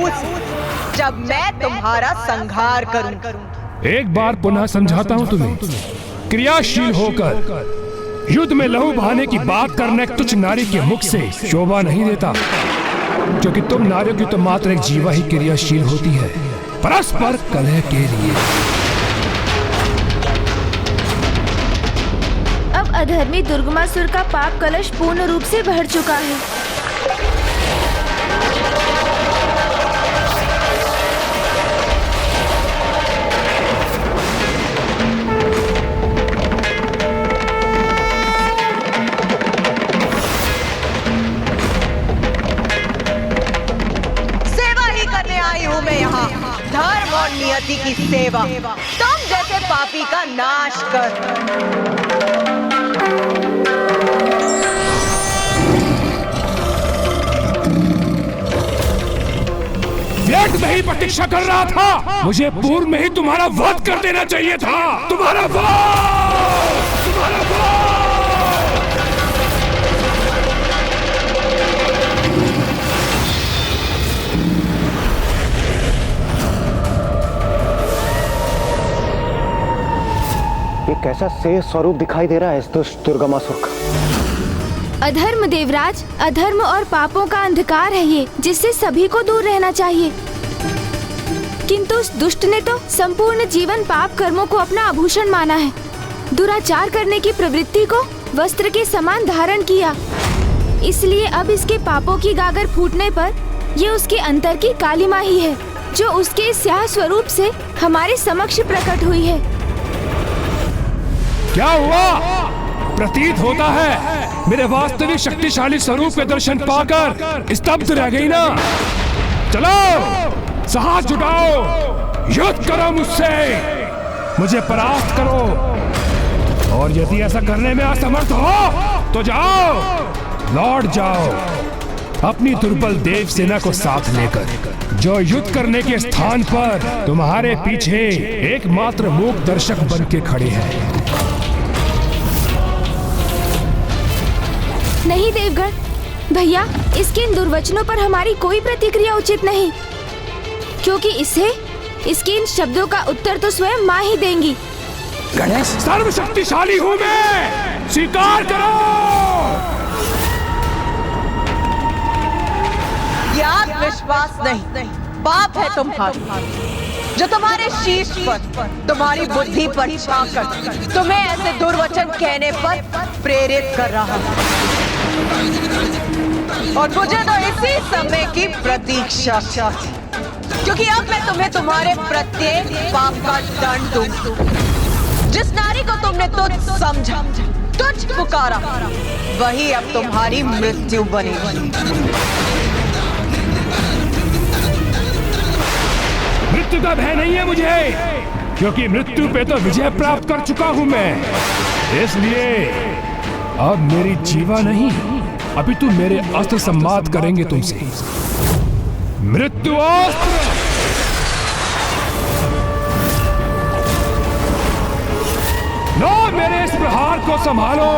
उस जब मैं तुम्हारा संहार करूं। एक बार पुनः समझाता हूं तुम्हें, क्रियाशील होकर युद्ध में लहू बहाने की बात करना एक तुच्छ नारी के मुख से शोभा नहीं देता, क्योंकि तुम नारियों की तो मात्र एक जीवा ही क्रियाशील होती है, परस्पर कलह के लिए। अब अधर्मी दुर्गमासुर का पाप कलश पूर्ण रूप से भर चुका है। धर्म और नियति की सेवा, तुम जैसे पापी का नाश कर। व्यर्थ में ही प्रतीक्षा कर रहा था, मुझे पूर्व में ही तुम्हारा वध कर देना चाहिए था। तुम्हारा वध! तुम्हारा वध! ये कैसा शेष स्वरूप दिखाई दे रहा है इस दुष्ट दुर्गमासुर का। अधर्म देवराज, अधर्म और पापों का अंधकार है ये, जिससे सभी को दूर रहना चाहिए। किंतु उस दुष्ट ने तो संपूर्ण जीवन पाप कर्मों को अपना आभूषण माना है। दुराचार करने की प्रवृत्ति को वस्त्र के समान धारण किया। इसलिए अब इसके पापों की गागर फूटने पर ये उसके अंतर की कालिमा ही है, जो उसके स्याह स्वरूप से हमारे समक्ष प्रकट हुई है। क्या हुआ? प्रतीत होता है मेरे वास्तविक शक्तिशाली स्वरूप के दर्शन पाकर स्तब्ध रह गई ना? चलो साहस जुटाओ, युद्ध करो मुझसे, मुझे परास्त करो। और यदि ऐसा करने में असमर्थ हो तो जाओ, लौट जाओ अपनी दुर्बल देव सेना को साथ लेकर, जो युद्ध करने के स्थान पर तुम्हारे पीछे एकमात्र मूक दर्शक बन के खड़े हैं। नहीं देवगण भैया, इसके इन दुर्वचनों पर हमारी कोई प्रतिक्रिया उचित नहीं, क्योंकि इसके इन शब्दों का उत्तर तो स्वयं माँ ही देंगी। गणेश, सर्वशक्तिशाली हूँ मैं, स्वीकार करो। याद विश्वास नहीं, पाप है तुम्हारा, जो तुम्हारे शीश पर, तुम्हारी बुद्धि पर छाकर तुम्हें ऐसे दुर्वचन कहने पर प्रेरित कर रहा है। और मुझे तो इसी समय की प्रतीक्षा, क्योंकि अब मैं तुम्हें तुम्हारे प्रत्येक पाप का दंड दूं। जिस नारी को तुमने तुझ समझा, तुझ पुकारा, वही अब तुम्हारी मृत्यु बनेगी। मृत्यु का भय नहीं है मुझे, क्योंकि मृत्यु पे तो विजय प्राप्त कर चुका हूं मैं। इसलिए अब मेरी जीवा नहीं, अभी तू मेरे अस्त्र संवाद करेंगे तुमसे। मृत्यु अस्त्र! लो मेरे इस प्रहार को संभालो।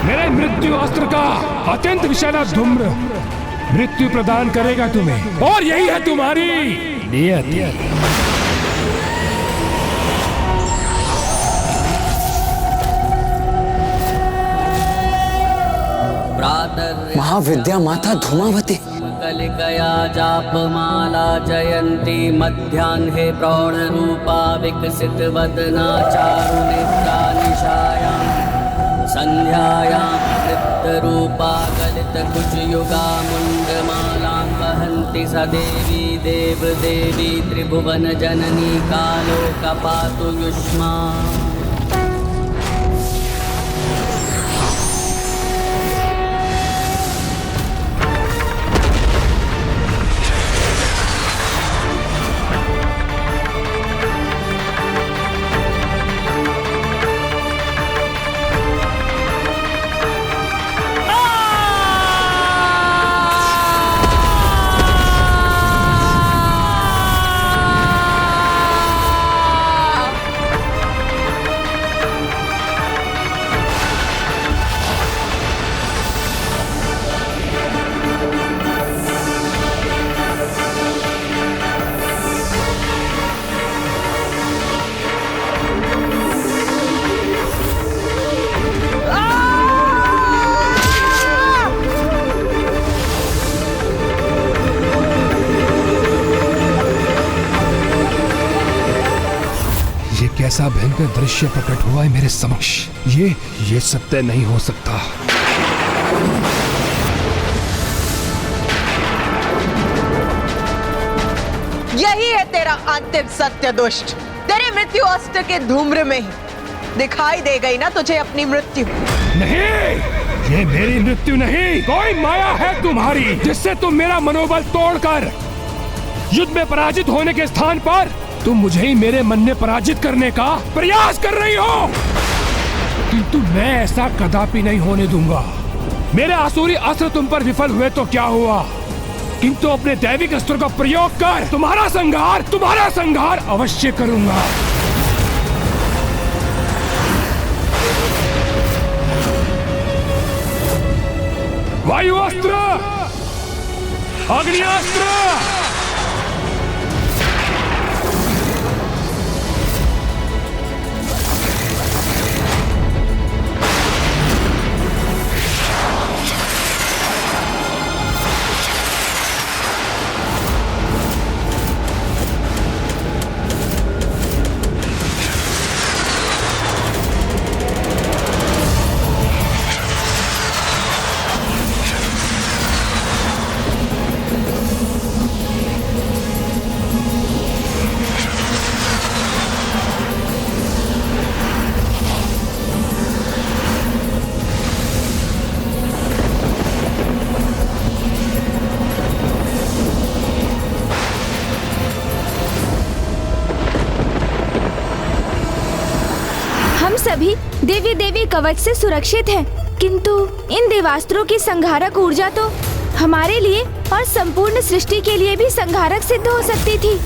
मेरे मृत्यु अस्त्र का अत्यंत विषैला धूम्र मृत्यु प्रदान करेगा तुम्हें, और यही है तुम्हारी नियत। महाविद्या माता धूमावती कलिकया जापमाला जयंती मध्याह्ने प्रौढ़रूपा विकसित वदना चारुनेत्रा निशायां संध्यायां तृप्तरूपा गलितकुचयुगा मुण्डमालां वहन्ति स देवी देवदेवी त्रिभुवन जननी कालोकपातु युष्मा। ऐसा भयंकर दृश्य प्रकट हुआ है मेरे समक्ष। ये सत्य नहीं हो सकता। यही है तेरा अंतिम सत्य दुष्ट। तेरे मृत्यु अस्त्र के धूम्र में ही दिखाई दे गई ना तुझे अपनी मृत्यु। नहीं, ये मेरी मृत्यु नहीं, कोई माया है तुम्हारी जिससे तुम मेरा मनोबल तोड़कर युद्ध में पराजित होने के स्थान पर तुम मुझे ही मेरे मन में पराजित करने का प्रयास कर रही हो। किंतु मैं ऐसा कदापि नहीं होने दूंगा। मेरे आसुरी अस्त्र तुम पर विफल हुए तो क्या हुआ, किंतु अपने दैविक अस्त्र का प्रयोग कर तुम्हारा संहार अवश्य करूंगा। वायु अस्त्र, अग्नि अस्त्र, सभी देवी देवी कवच से सुरक्षित हैं, किंतु इन देवास्त्रों की संहारक ऊर्जा तो हमारे लिए और संपूर्ण सृष्टि के लिए भी संहारक सिद्ध हो सकती थी।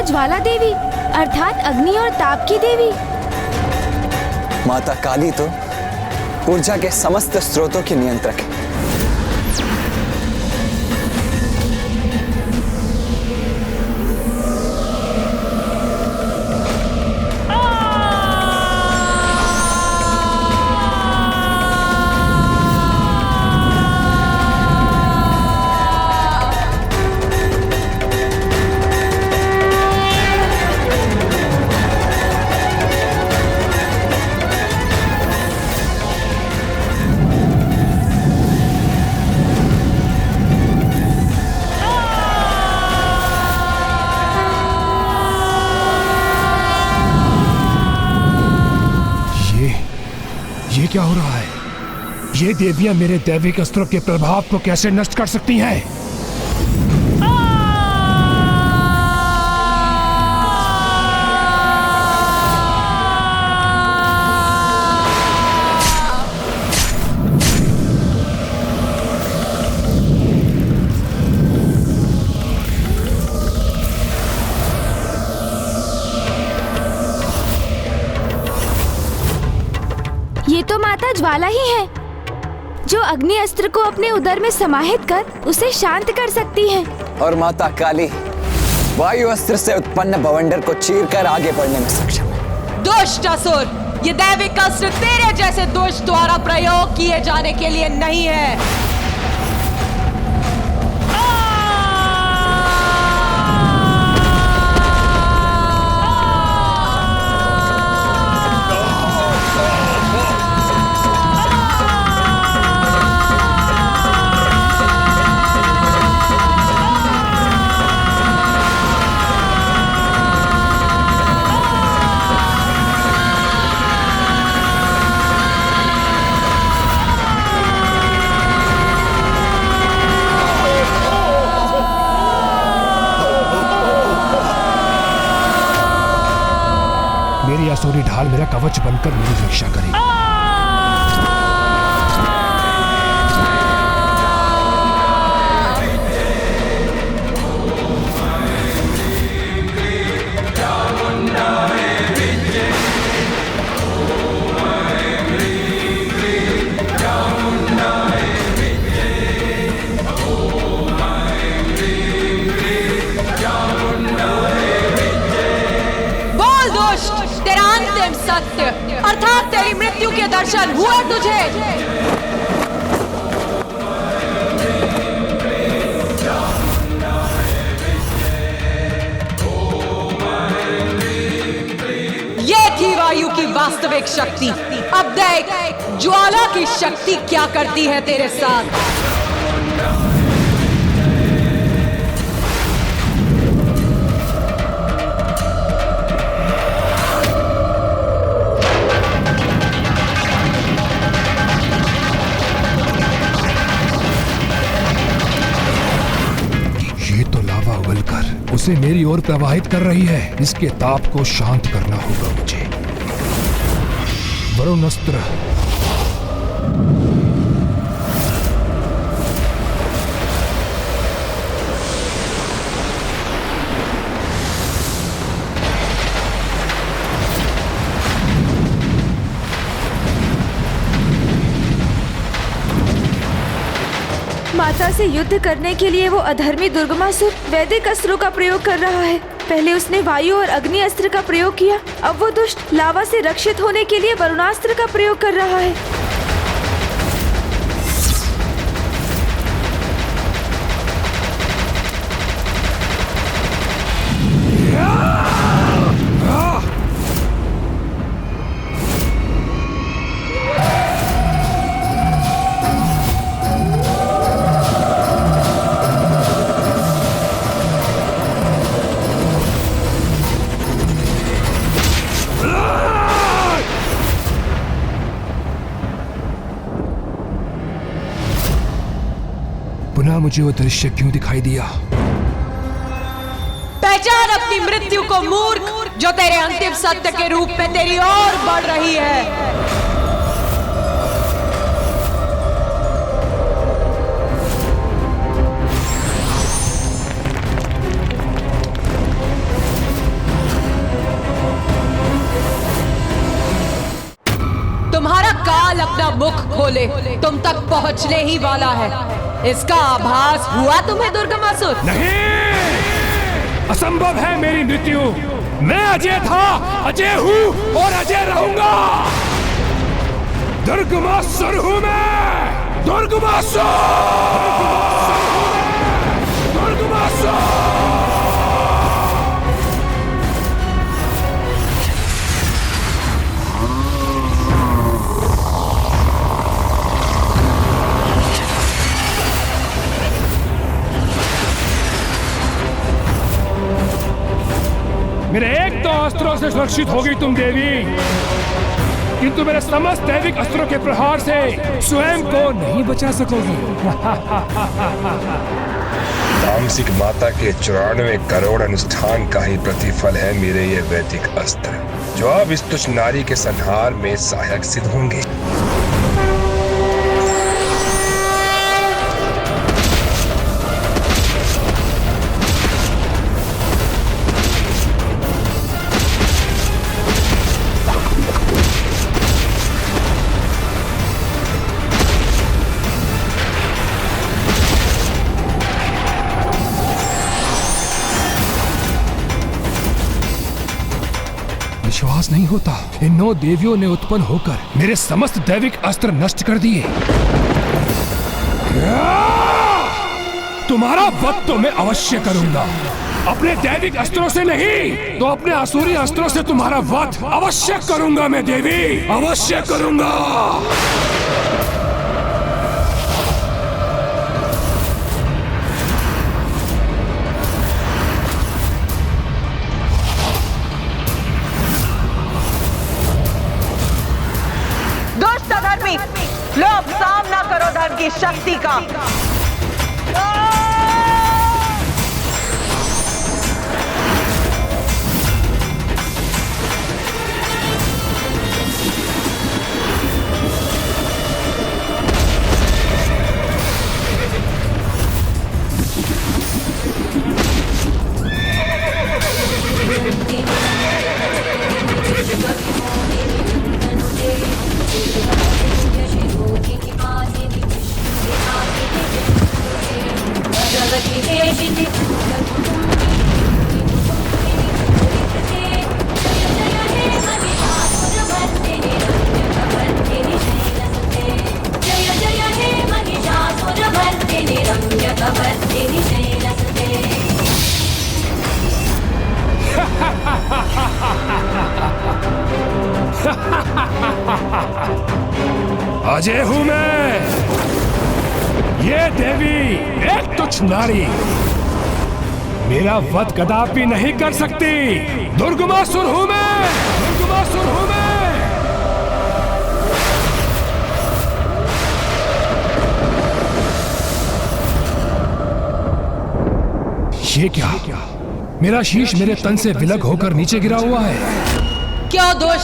ज्वाला देवी अर्थात अग्नि और ताप की देवी। माता काली तो ऊर्जा के समस्त स्रोतों की नियंत्रक है। ये क्या हो रहा है? ये देवियां मेरे दैविक अस्त्रों के प्रभाव को कैसे नष्ट कर सकती हैं? ये तो माता ज्वाला ही है जो अग्नि अस्त्र को अपने उदर में समाहित कर उसे शांत कर सकती है। और माता काली वायु अस्त्र से उत्पन्न बवंडर को चीरकर आगे बढ़ने में सक्षम है। दुष्ट असुर, ये दैविक अस्त्र तेरे जैसे दुष्ट द्वारा प्रयोग किए जाने के लिए नहीं है। मेरी आसुरी ढाल मेरा कवच बनकर मेरी रक्षा करेगी। अंतिम सत्य अर्थात तेरी मृत्यु के दर्शन हुए तुझे? ये थी वायु की वास्तविक शक्ति। अब देख ज्वाला की शक्ति क्या करती है तेरे साथ। उसे मेरी ओर प्रवाहित कर रही है। इसके ताप को शांत करना होगा मुझे। वरुण अस्त्र। माता से युद्ध करने के लिए वो अधर्मी दुर्गमासुर वैदिक अस्त्रों का प्रयोग कर रहा है। पहले उसने वायु और अग्नि अस्त्र का प्रयोग किया, अब वो दुष्ट लावा से रक्षित होने के लिए वरुणास्त्र का प्रयोग कर रहा है। पुनः मुझे वो दृश्य क्यों दिखाई दिया? पहचान अपनी मृत्यु को मूर्ख, जो तेरे अंतिम सत्य के रूप में तेरी ओर बढ़ रही है। तुम्हारा काल अपना मुख खोले, तुम तक पहुंचने ही वाला है। इसका आभास हुआ तुम्हें दुर्गमासुर? नहीं, असंभव है मेरी मृत्यु। मैं अजय था, अजय हूँ और अजय रहूंगा। दुर्गमासुर हूँ मैं, दुर्गमासुर, दुर्गमासुर। मेरे एक तो अस्त्रों से सुरक्षित होगी तुम देवी, किंतु मेरे समस्त दैविक अस्त्रों के प्रहार से स्वयं को नहीं बचा सकोगी। तामसिक माता के 94 करोड़ अनुष्ठान का ही प्रतिफल है मेरे ये वैदिक अस्त्र, जो अब इस तुच्छ नारी के संहार में सहायक सिद्ध होंगे। विश्वास नहीं होता, इन 9 देवियों ने उत्पन्न होकर मेरे समस्त दैविक अस्त्र नष्ट कर दिए। तुम्हारा वध तो मैं अवश्य करूंगा, अपने दैविक अस्त्रों से नहीं तो अपने असुरी अस्त्रों से तुम्हारा वध अवश्य करूंगा मैं देवी, अवश्य करूंगा। लो अब सामना करो धर्म की शक्ति का। अजय हूं मैं। ये देवी एक तुच्छ नारी मेरा वध कदापि नहीं कर सकती। दुर्गमासुर हूं मैं, दुर्गमासुर हूं मैं। ये क्या? मेरा शीश मेरे तन से विलग होकर नीचे गिरा हुआ है। क्या दोष?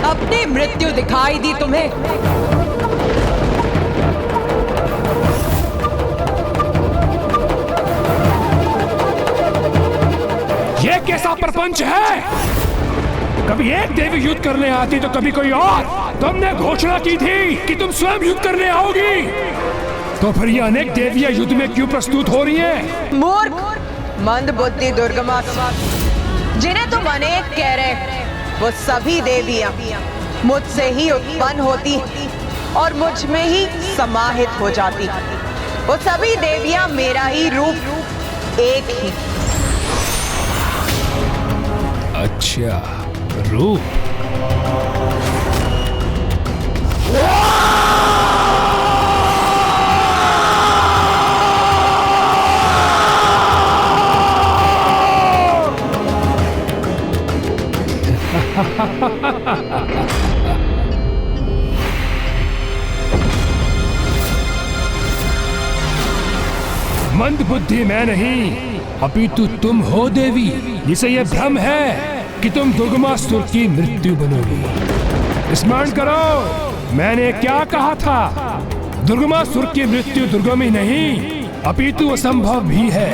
अपनी मृत्यु दिखाई दी तुम्हें? ये कैसा प्रपंच है? कभी एक देवी युद्ध करने आती तो कभी कोई और। तुमने घोषणा की थी कि तुम स्वयं युद्ध करने आओगी, तो फिर ये अनेक देवियां युद्ध में क्यों प्रस्तुत हो रही हैं? मूर्ख, मंद बुद्धि दुर्गमासुर, जिन्हें तुम अनेक कह रहे, वो सभी देवियां मुझसे ही उत्पन्न होती और मुझ में ही समाहित हो जाती। वो सभी देवियां मेरा ही रूप, एक ही। अच्छा, रूप। मंद बुद्धि मैं नहीं, अपितु तुम हो देवी, जिसे यह भ्रम है कि तुम दुर्गमासुर की मृत्यु बनोगी। स्मरण करो, मैंने क्या कहा था? दुर्गमासुर की मृत्यु दुर्गम ही नहीं, अपितु असंभव भी है।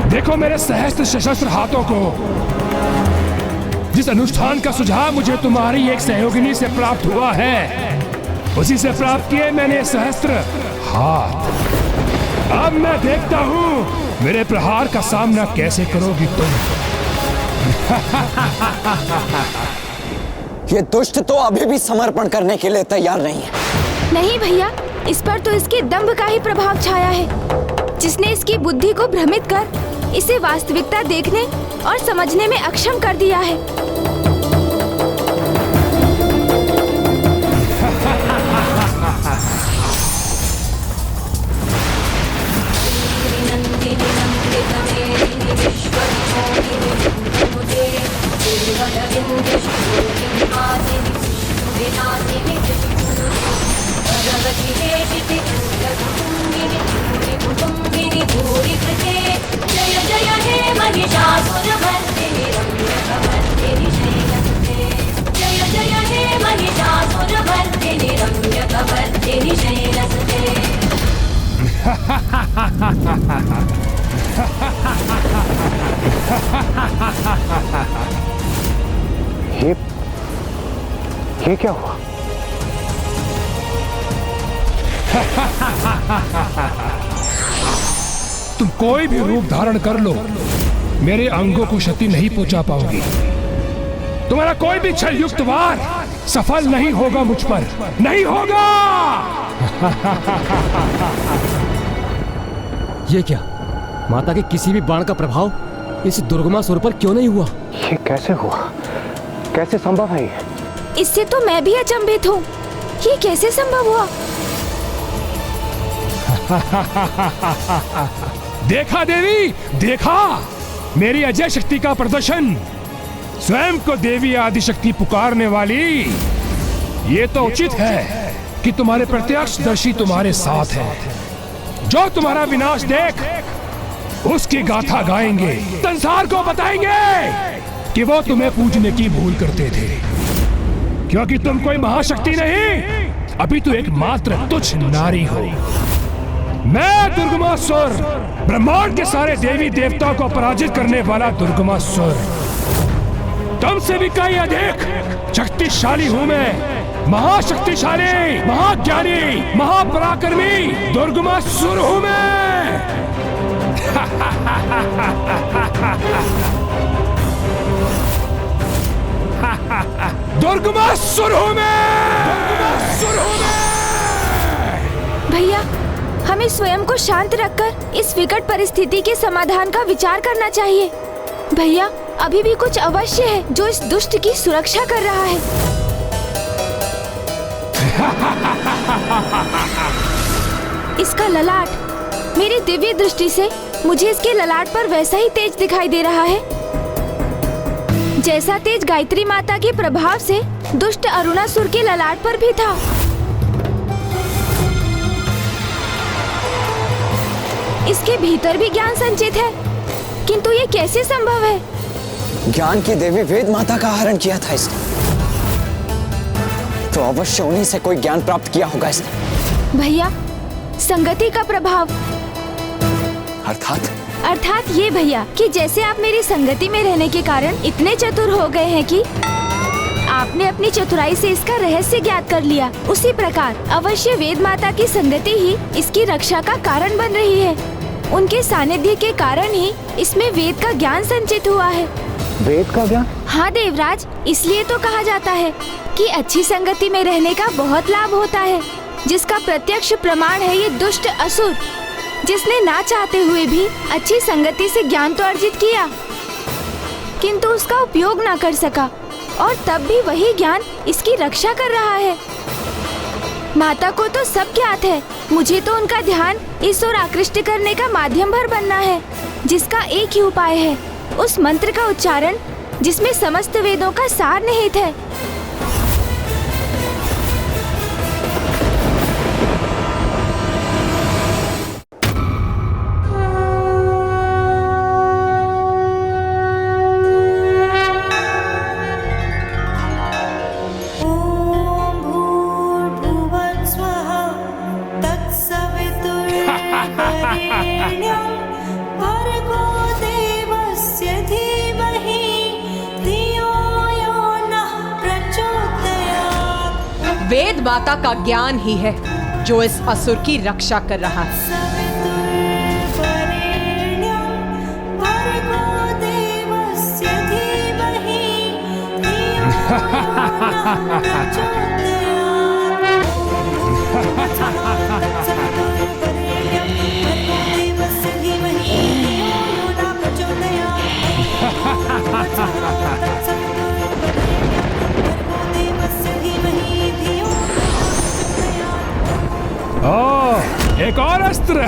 देखो मेरे सहस्त्र सशस्त्र हाथों को। जिस अनुष्ठान का सुझाव मुझे तुम्हारी एक सहयोगिनी से प्राप्त हुआ है, उसी से प्राप्त किए मैंने सहस्त्र हाथ। अब मैं देखता हूं मेरे प्रहार का सामना कैसे करोगी तुम। ये दुष्ट तो अभी भी समर्पण करने के लिए तैयार नहीं है। नहीं भैया, इस पर तो इसके दंभ का ही प्रभाव छाया है, जिसने इसकी बुद्धि को भ्रमित कर इसे वास्तविकता देखने और समझने में अक्षम कर दिया है। जय जय हे महिषासुरमर्दिनी रम्यकमर्दिनी शैलसुते। जय जय हे महिषासुरमर्दिनी रम्यकमर्दिनी शैलसुते। ये क्या हुआ? तुम कोई भी रूप धारण कर लो, मेरे अंगों को क्षति नहीं पहुंचा पाओगी। तुम्हारा कोई भी छल युक्त वार सफल नहीं होगा मुझ पर, नहीं होगा। ये क्या? माता के किसी भी बाण का प्रभाव इस दुर्गमासुर पर क्यों नहीं हुआ? ये कैसे हुआ? कैसे संभव है ये? इससे तो मैं भी अचंभित हूँ। ये कैसे संभव हुआ? देखा देवी, देखा मेरी अजय शक्ति का प्रदर्शन। स्वयं को देवी आदिशक्ति पुकारने वाली। ये तो उचित है कि तुम्हारे प्रत्यक्षदर्शी तुम्हारे साथ है। जो तुम्हारा विनाश देख उसकी गाथा गाएंगे, संसार को बताएंगे कि वो तुम्हें पूजने की भूल करते थे, क्योंकि तुम कोई महाशक्ति नहीं, अपितु एक मात्र तुच्छ नारी हो। मैं दुर्गमासुर, ब्रह्मांड के सारे देवी देवताओं को पराजित करने वाला दुर्गमासुर, तुमसे भी कहीं अधिक शक्तिशाली हूं मैं। महाशक्तिशाली, महाज्ञानी, महापराक्रमी दुर्गमासुर हूं मैं। दुर्गमासुर हूं मैं। भैया हमें स्वयं को शांत रखकर इस विकट परिस्थिति के समाधान का विचार करना चाहिए। भैया, अभी भी कुछ अवश्य है जो इस दुष्ट की सुरक्षा कर रहा है। इसका ललाट, मेरी दिव्य दृष्टि से मुझे इसके ललाट पर वैसा ही तेज दिखाई दे रहा है जैसा तेज गायत्री माता के प्रभाव से दुष्ट अरुणासुर के ललाट पर भी था। इसके भीतर भी ज्ञान संचित है, किंतु ये कैसे संभव है? ज्ञान की देवी वेद माता का हरण किया था इसने, तो अवश्य उन्हीं से कोई ज्ञान प्राप्त किया होगा इसने। भैया, संगति का प्रभाव। अर्थात ये भैया कि जैसे आप मेरी संगति में रहने के कारण इतने चतुर हो गए हैं कि आपने अपनी चतुराई से इसका रहस्य ज्ञात कर लिया, उसी प्रकार अवश्य वेद माता की संगति ही इसकी रक्षा का कारण बन रही है। उनके सानिध्य के कारण ही इसमें वेद का ज्ञान संचित हुआ है। वेद का ज्ञान? हाँ देवराज, इसलिए तो कहा जाता है कि अच्छी संगति में रहने का बहुत लाभ होता है, जिसका प्रत्यक्ष प्रमाण है ये दुष्ट असुर, जिसने ना चाहते हुए भी अच्छी संगति से ज्ञान तो अर्जित किया, किंतु उसका उपयोग ना कर सका, और तब भी वही ज्ञान इसकी रक्षा कर रहा है। माता को तो सब ज्ञात है, मुझे तो उनका ध्यान इस ओर आकृष्ट करने का माध्यम भर बनना है, जिसका एक ही उपाय है, उस मंत्र का उच्चारण जिसमें समस्त वेदों का सार निहित है। वेद माता का ज्ञान ही है जो इस असुर की रक्षा कर रहा है। ओह, एक और अस्त्र।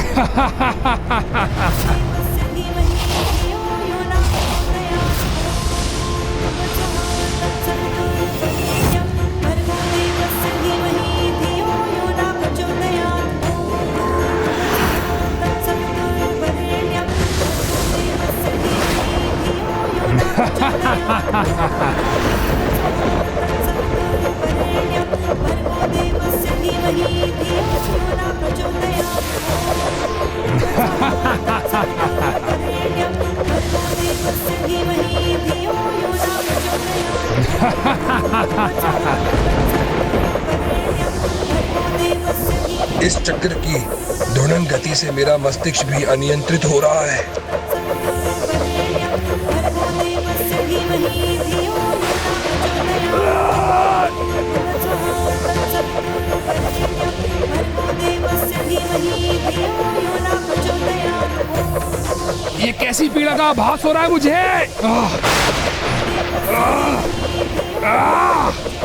इस चक्र की ध्वनिन गति से मेरा मस्तिष्क भी अनियंत्रित हो रहा है। ये कैसी पीड़ा का आभास हो रहा है मुझे।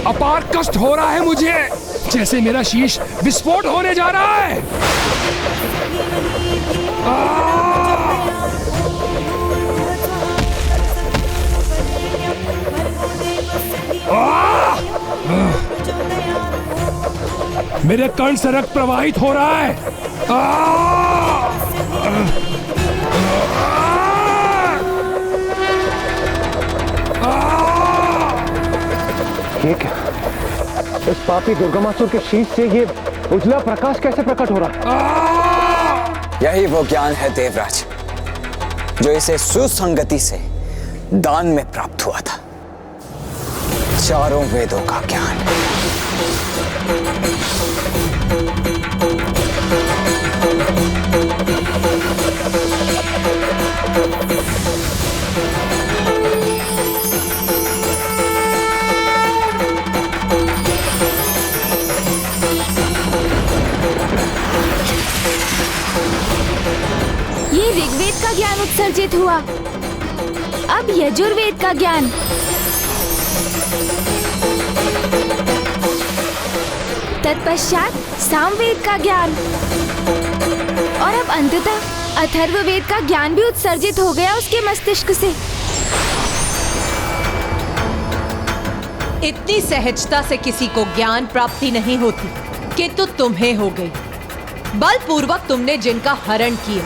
अपार कष्ट हो रहा है मुझे, जैसे मेरा शीश विस्फोट होने जा रहा है। मेरे कर्ण से रक्त प्रवाहित हो रहा है। ये क्या? इस पापी दुर्गमासुर के शीश से ये उजला प्रकाश कैसे प्रकट हो रहा है? यही वो ज्ञान है देवराज, जो इसे सुसंगति से दान में प्राप्त हुआ था। चारों वेदों का ज्ञान। उत्सर्जित हुआ। अब यजुर्वेद का ज्ञान, तत्पश्चात सामवेद का ज्ञान और अब अंततः अथर्ववेद का ज्ञान भी उत्सर्जित हो गया उसके मस्तिष्क से। इतनी सहजता से किसी को ज्ञान प्राप्ति नहीं होती, किंतु तुम्हें हो गई। बलपूर्वक तुमने जिनका हरण किया,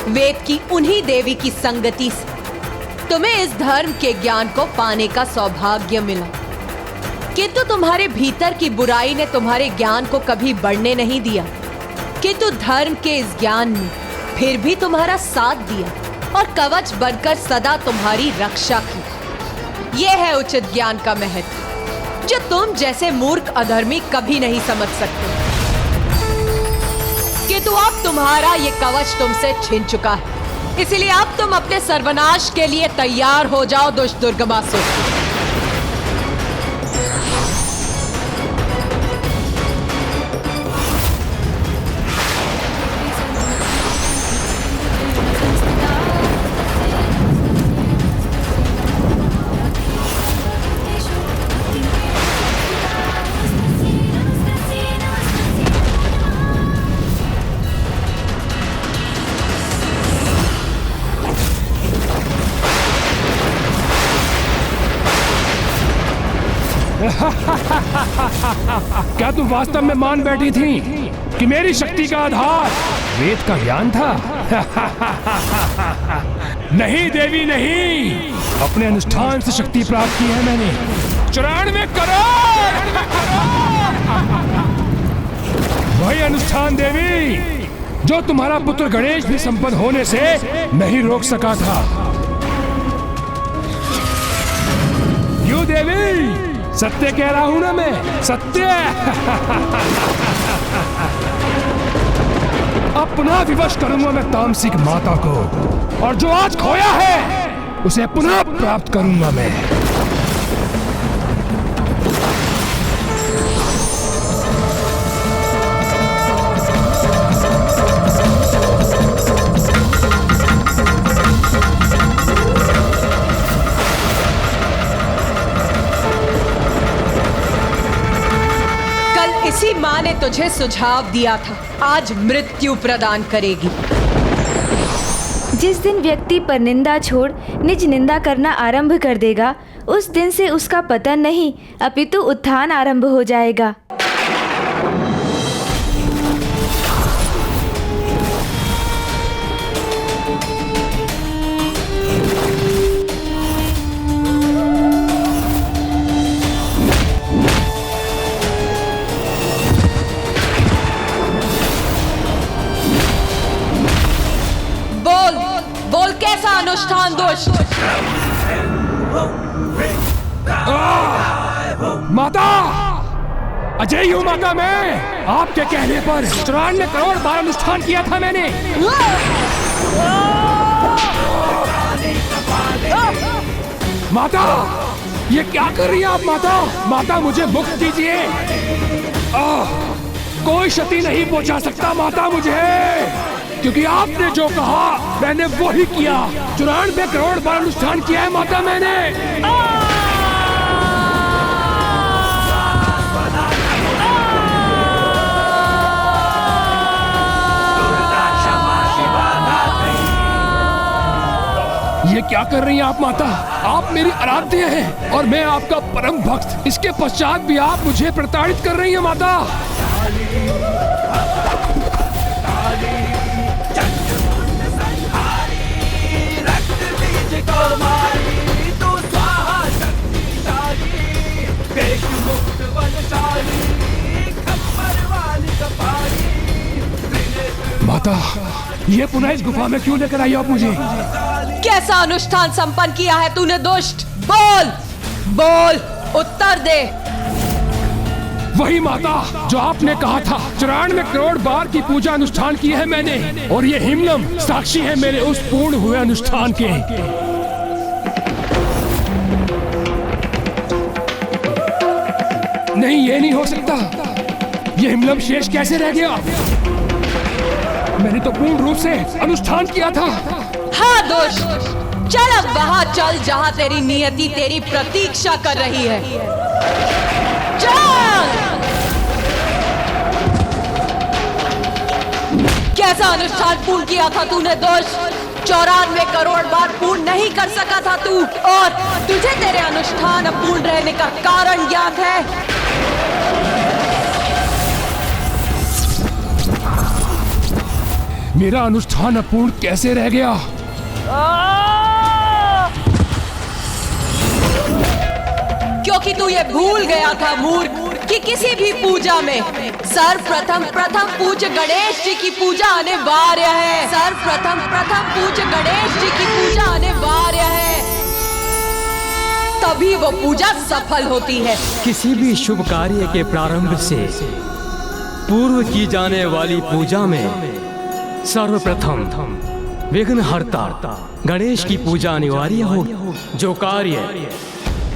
वेद की उन्हीं देवी की संगति से तुम्हें इस धर्म के ज्ञान को पाने का सौभाग्य मिला। किंतु तुम्हारे भीतर की बुराई ने तुम्हारे ज्ञान को कभी बढ़ने नहीं दिया, किंतु धर्म के इस ज्ञान ने फिर भी तुम्हारा साथ दिया और कवच बनकर सदा तुम्हारी रक्षा की। यह है उचित ज्ञान का महत्व, जो तुम जैसे मूर्ख अधर्मी कभी नहीं समझ सकते। किंतु अब तुम्हारा ये कवच तुमसे छिन चुका है, इसलिए अब तुम अपने सर्वनाश के लिए तैयार हो जाओ दुष्ट दुर्गमासुर। क्या तुम वास्तव में मान बैठी थी कि मेरी शक्ति का आधार वेद का ज्ञान था? नहीं देवी नहीं, अपने अनुष्ठान से शक्ति प्राप्त की है मैंने। 94 करोड़ वही अनुष्ठान देवी जो तुम्हारा पुत्र गणेश भी संपन्न होने से नहीं रोक सका था। क्यों देवी? सत्य कह रहा हूं ना मैं, सत्य। अपना विवश करूंगा मैं तामसिक माता को, और जो आज खोया है उसे पुनः प्राप्त करूंगा मैं। इसी माँ ने तुझे सुझाव दिया था, आज मृत्यु प्रदान करेगी। जिस दिन व्यक्ति पर निंदा छोड़ निज निंदा करना आरंभ कर देगा, उस दिन से उसका पतन नहीं अपितु उत्थान आरंभ हो जाएगा। बोल कैसा अनुष्ठान दोष? माता, अजय हूँ माता मैं। आपके कहने पर 94 करोड़ बार अनुष्ठान किया था मैंने। माता, ये क्या कर रही है आप माता? माता मुझे मुक्त कीजिए। कोई क्षति नहीं पहुंचा सकता माता मुझे, क्योंकि आपने जो कहा मैंने वो ही किया। 94 करोड़ बार अनुष्ठान किया है माता मैंने। ये क्या कर रही हैं आप माता? आप मेरी आराध्य हैं और मैं आपका परम भक्त। इसके पश्चात भी आप मुझे प्रताड़ित कर रही हैं माता। माता, ये पुनः इस गुफा में क्यों लेकर आई आप मुझे? कैसा अनुष्ठान संपन्न किया है तूने दुष्ट? बोल बोल, उत्तर दे। वही माता जो आपने कहा था। 94 करोड़ बार की पूजा अनुष्ठान की है मैंने, और ये हिमलम साक्षी है मेरे उस पूर्ण हुए अनुष्ठान के। नहीं, ये नहीं हो सकता। ये हिमलम शेष कैसे रह गया? मैंने तो पूर्ण रूप से अनुष्ठान किया था। हाँ दुष्ट, चल अब वहां चल जहां तेरी नियति तेरी प्रतीक्षा कर रही है। चल। कैसा अनुष्ठान पूर्ण किया था तूने दुष्ट? 94 करोड़ बार पूर्ण नहीं कर सका था तू, और तुझे तेरे अनुष्ठान अपूर्ण रहने का कारण ज्ञात है। मेरा अनुष्ठान अपूर्ण कैसे रह गया? क्योंकि तू ये भूल गया था मूर्ख कि किसी भी पूजा में सर्वप्रथम पूज्य गणेश जी की पूजा अनिवार्य है। सर्वप्रथम पूज्य गणेश जी की पूजा अनिवार्य है, तभी वो पूजा सफल होती है। किसी भी शुभ कार्य के प्रारंभ से पूर्व की जाने वाली पूजा में सर्वप्रथम विघ्नहर्ता गणेश की पूजा अनिवार्य होगी। जो कार्य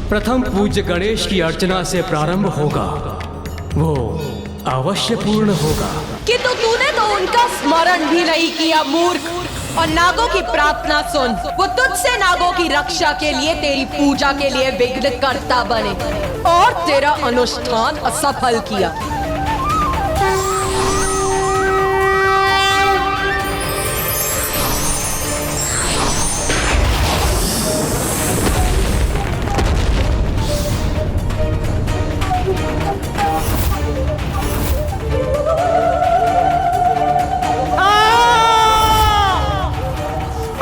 प्रथम पूज्य गणेश की अर्चना से प्रारंभ होगा वो अवश्य पूर्ण होगा। किंतु तूने तो उनका स्मरण भी नहीं किया मूर्ख। और नागों की प्रार्थना सुन, वो तुझसे नागों की रक्षा के लिए तेरी पूजा के लिए विघ्नकर्ता बने और तेरा अनुष्ठान असफल किया।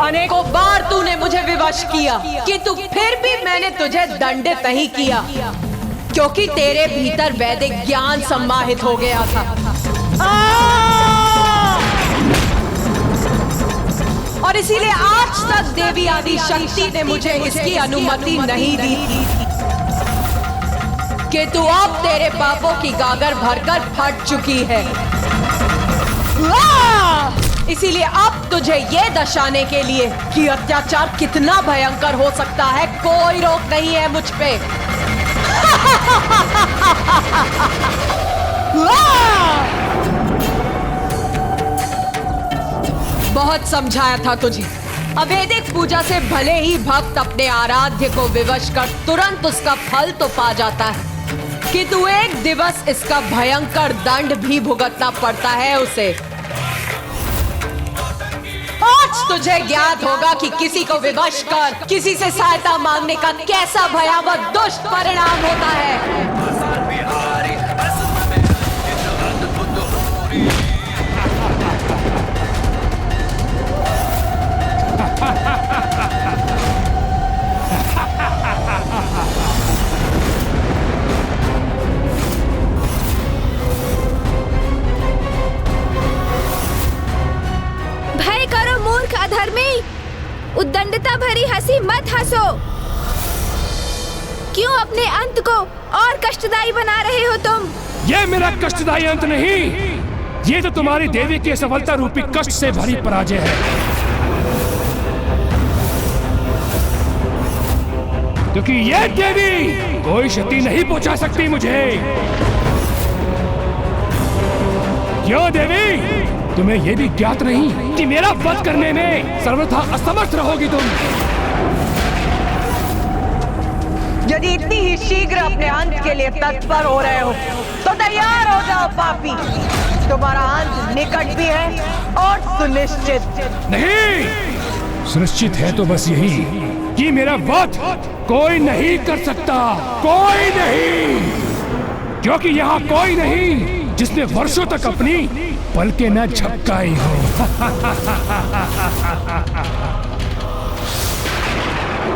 अनेकों बार तूने मुझे विवश किया, किंतु फिर भी मैंने तुझे दंडित नहीं किया, क्योंकि तेरे भीतर वैदिक ज्ञान सम्माहित हो गया था। और इसीलिए आज तक देवी आदि शक्ति ने मुझे इसकी अनुमति नहीं दी थी कि तू अब तेरे पापों की गागर भरकर फट चुकी है। इसीलिए अब तुझे ये दर्शाने के लिए कि अत्याचार कितना भयंकर हो सकता है, कोई रोक नहीं है मुझ पे। बहुत समझाया था तुझे। अवैदिक पूजा से भले ही भक्त अपने आराध्य को विवश कर तुरंत उसका फल तो पा जाता है, कि तू एक दिवस इसका भयंकर दंड भी भुगतना पड़ता है उसे। आज तुझे ज्ञात होगा कि किसी को विवश कर किसी से सहायता मांगने का कैसा भयावह दुष्ट परिणाम होता है। अधर्मी, उद्दंडता भरी हंसी मत हंसो। क्यों अपने अंत को और कष्टदायी बना रहे हो तुम? ये मेरा कष्टदायी अंत नहीं, ये तो तुम्हारी देवी की सफलता रूपी कष्ट से भरी पराजय है। क्योंकि ये देवी कोई क्षति नहीं पहुंचा सकती मुझे। क्यों देवी, तुम्हें यह भी ज्ञात नहीं कि मेरा वध करने में सर्वथा असमर्थ रहोगी तुम? यदि इतनी ही शीघ्र अपने अंत के लिए तत्पर हो रहे हो तो तैयार हो जाओ पापी, तुम्हारा अंत निकट भी है और सुनिश्चित। नहीं, सुनिश्चित है तो बस यही कि मेरा वध कोई नहीं कर सकता, कोई नहीं। क्योंकि यहाँ कोई नहीं जिसने वर्षों तक अपनी पलकें न झपकाई हो।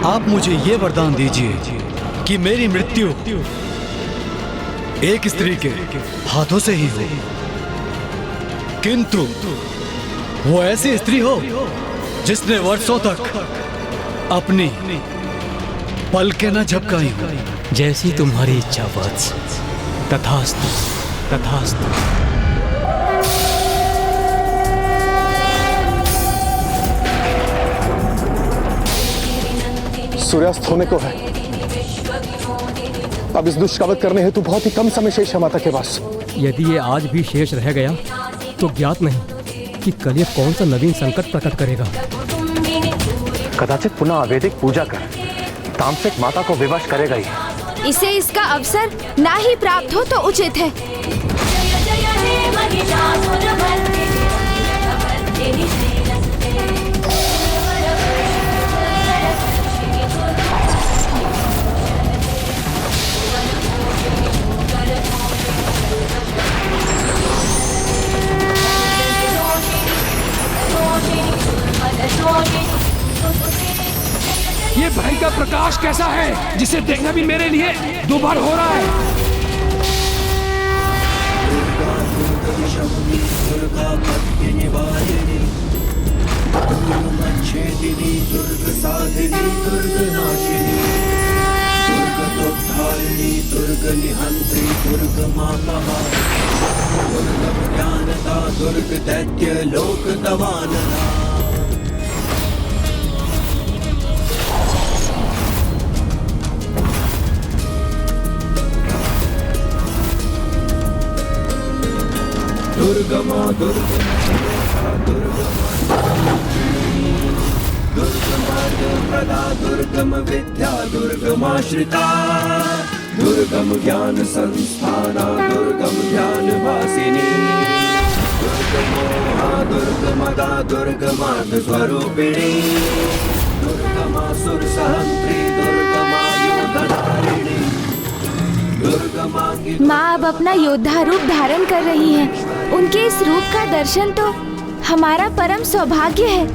आप मुझे ये वरदान दीजिए कि मेरी मृत्यु एक स्त्री के हाथों से ही हो, किंतु वो ऐसी स्त्री हो जिसने वर्षों तक अपनी पलकें न झपकाई हो। जैसी तुम्हारी इच्छा वत्स। तथास्तु, तथास्तु। सूर्यास्त होने को है। अब इस दुष्ट का वध करने हेतु बहुत ही कम समय शेष है माता के पास। यदि ये आज भी शेष रह गया तो ज्ञात नहीं कि कल ये कौन सा नवीन संकट प्रकट करेगा। कदाचित पुनः अवैधिक पूजा कर तामसिक माता को विवश करेगा ही। इसे इसका अवसर ना ही प्राप्त हो तो उचित है। जय जय हे महिषासुरमर्दिनी रम्यकपर्दिनी शैलसुते। ये भाई का प्रकाश कैसा है जिसे देखना भी मेरे लिए दोबार हो रहा है। दुर्ग दैत्य लोक दवानना। दुर्गमा प्रदा दुर्गम विद्या दुर्गमाश्रिता। दुर्गम ज्ञान संस्थाना दुर्गम ध्यान वासिनी। दुर्गमोहा दुर्गमदा दुर्गमार्ग स्वरूपिणी। दुर्गमासुर सहंत्री दुर्गमायुधधारिणी। माँ अब अपना योद्धा रूप धारण कर रही हैं। उनके इस रूप का दर्शन तो हमारा परम सौभाग्य है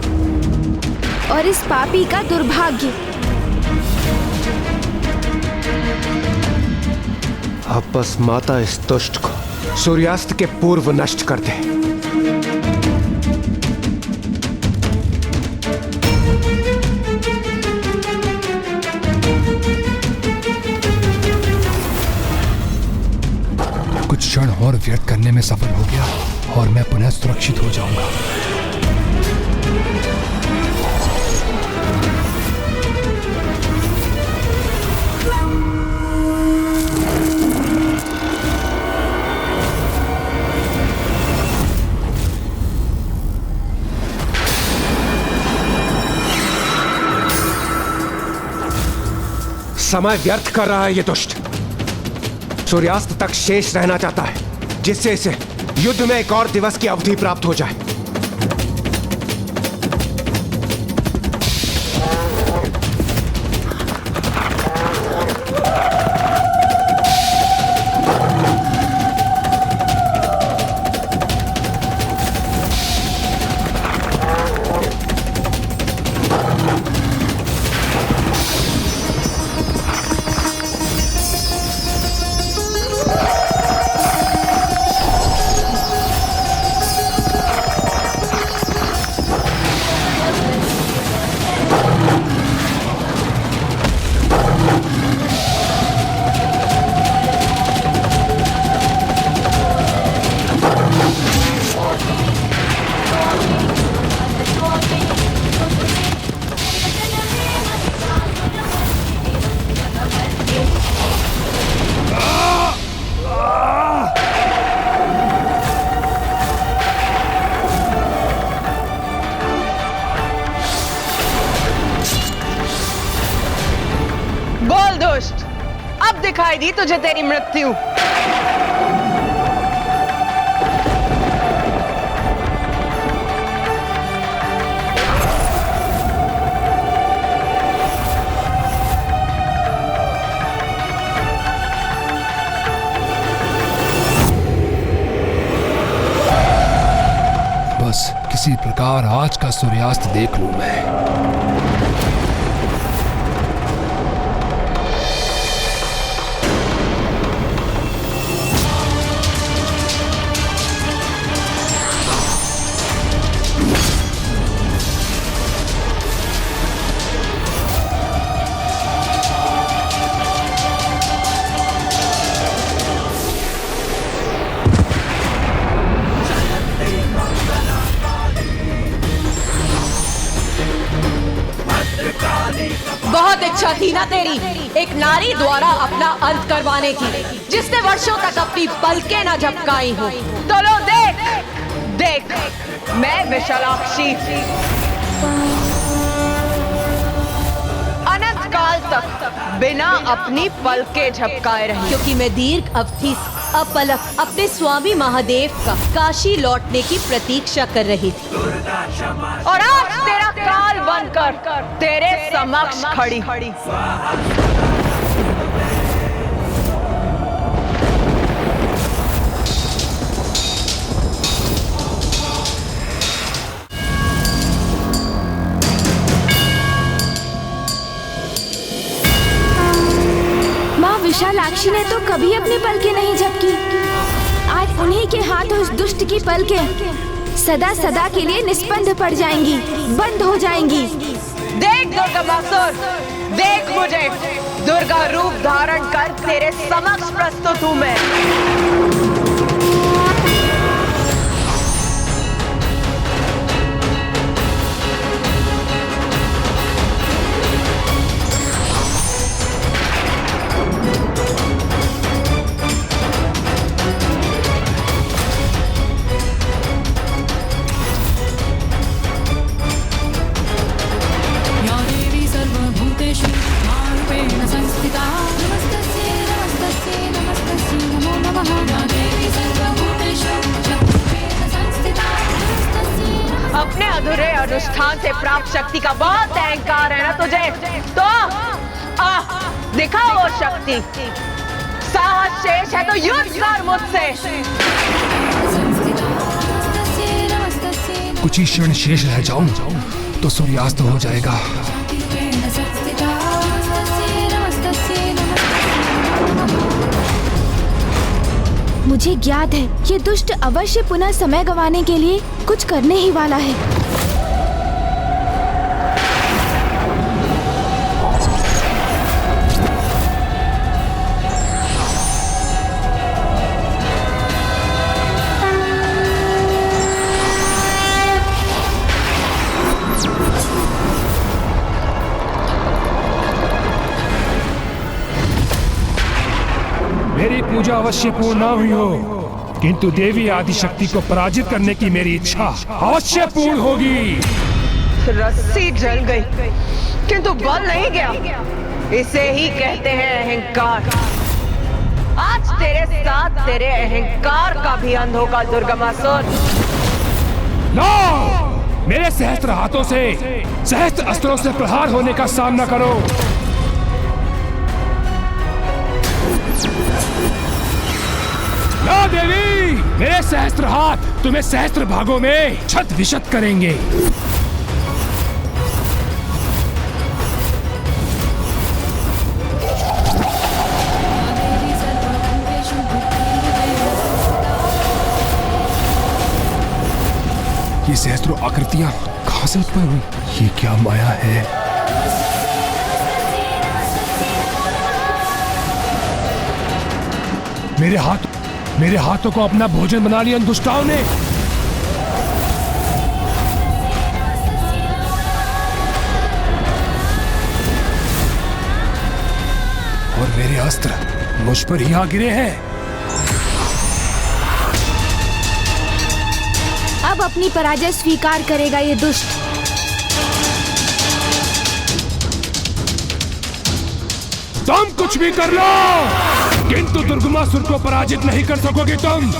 और इस पापी का दुर्भाग्य। अब बस माता इस दुष्ट को सूर्यास्त के पूर्व नष्ट कर दे। कुछ क्षण और व्यर्थ करने में सफल हो गया और मैं पुनः सुरक्षित हो जाऊंगा। समय व्यर्थ कर रहा है ये दुष्ट। सूर्यास्त तक शेष रहना चाहता है जिससे इसे युद्ध में एक और दिवस की अवधि प्राप्त हो जाए। अब दिखाई दी तुझे तेरी मृत्यु। बस किसी प्रकार आज का सूर्यास्त देख लूं मैं। बहुत इच्छा थी ना तेरी एक नारी द्वारा अपना अंत करवाने की, जिसने वर्षों तक अपनी पलकें न झपकाई हो। तो लो देख देख, मैं विशालाक्षी तक बिना अपनी पलकें झपकाए रही, क्योंकि मैं दीर्घ अवधि से अपलक अपने स्वामी महादेव का काशी लौटने की प्रतीक्षा कर रही थी। और आज तेरा काल बनकर तेरे समक्ष खड़ी। विशालाक्षी ने तो कभी अपनी पलकें नहीं झपकी। आज उन्हीं के हाथों उस दुष्ट की पलकें सदा सदा के लिए निस्पंद पड़ जाएंगी, बंद हो जाएंगी। देख दुर्गमासुर, देख मुझे दुर्गा रूप धारण कर तेरे समक्ष प्रस्तुत हूँ मैं। अपने अधूरे अनुष्ठान से प्राप्त शक्ति का बहुत अहंकार है ना तुझे, तो दिखाओ वो शक्ति। साहस शेष है तो युद्ध कर मुझसे। कुछ ही क्षण शेष रह जाऊं तो सूर्यास्त हो जाएगा। मुझे ज्ञात है ये दुष्ट अवश्य पुनः समय गंवाने के लिए कुछ करने ही वाला है। मेरी पूजा अवश्य पूर्ण न हुई हो, किंतु देवी आदिशक्ति को पराजित करने की मेरी इच्छा अवश्य पूर्ण होगी। रस्सी जल गई किंतु बल नहीं गया, इसे ही कहते हैं अहंकार। आज तेरे साथ तेरे अहंकार का भी अंत होगा दुर्गमासुर। लो, मेरे सहस्त्र हाथों से सहस्त्र अस्त्रों से प्रहार होने का सामना करो। लो देवी, मेरे सहस्त्र हाथ तुम्हें सहस्त्र भागों में छत विशत करेंगे। ये सहस्त्रों आकृतियां कहां से उत्पन्न हुई? ये क्या माया है? मेरे हाथों को अपना भोजन बना लिया इन दुष्टाओं ने। और मेरे अस्त्र मुझ पर ही आ गिरे हैं। अब अपनी पराजय स्वीकार करेगा ये दुष्ट। तुम कुछ भी कर लो, किंतु दुर्गमासुर को पराजित नहीं कर सकोगे तुम।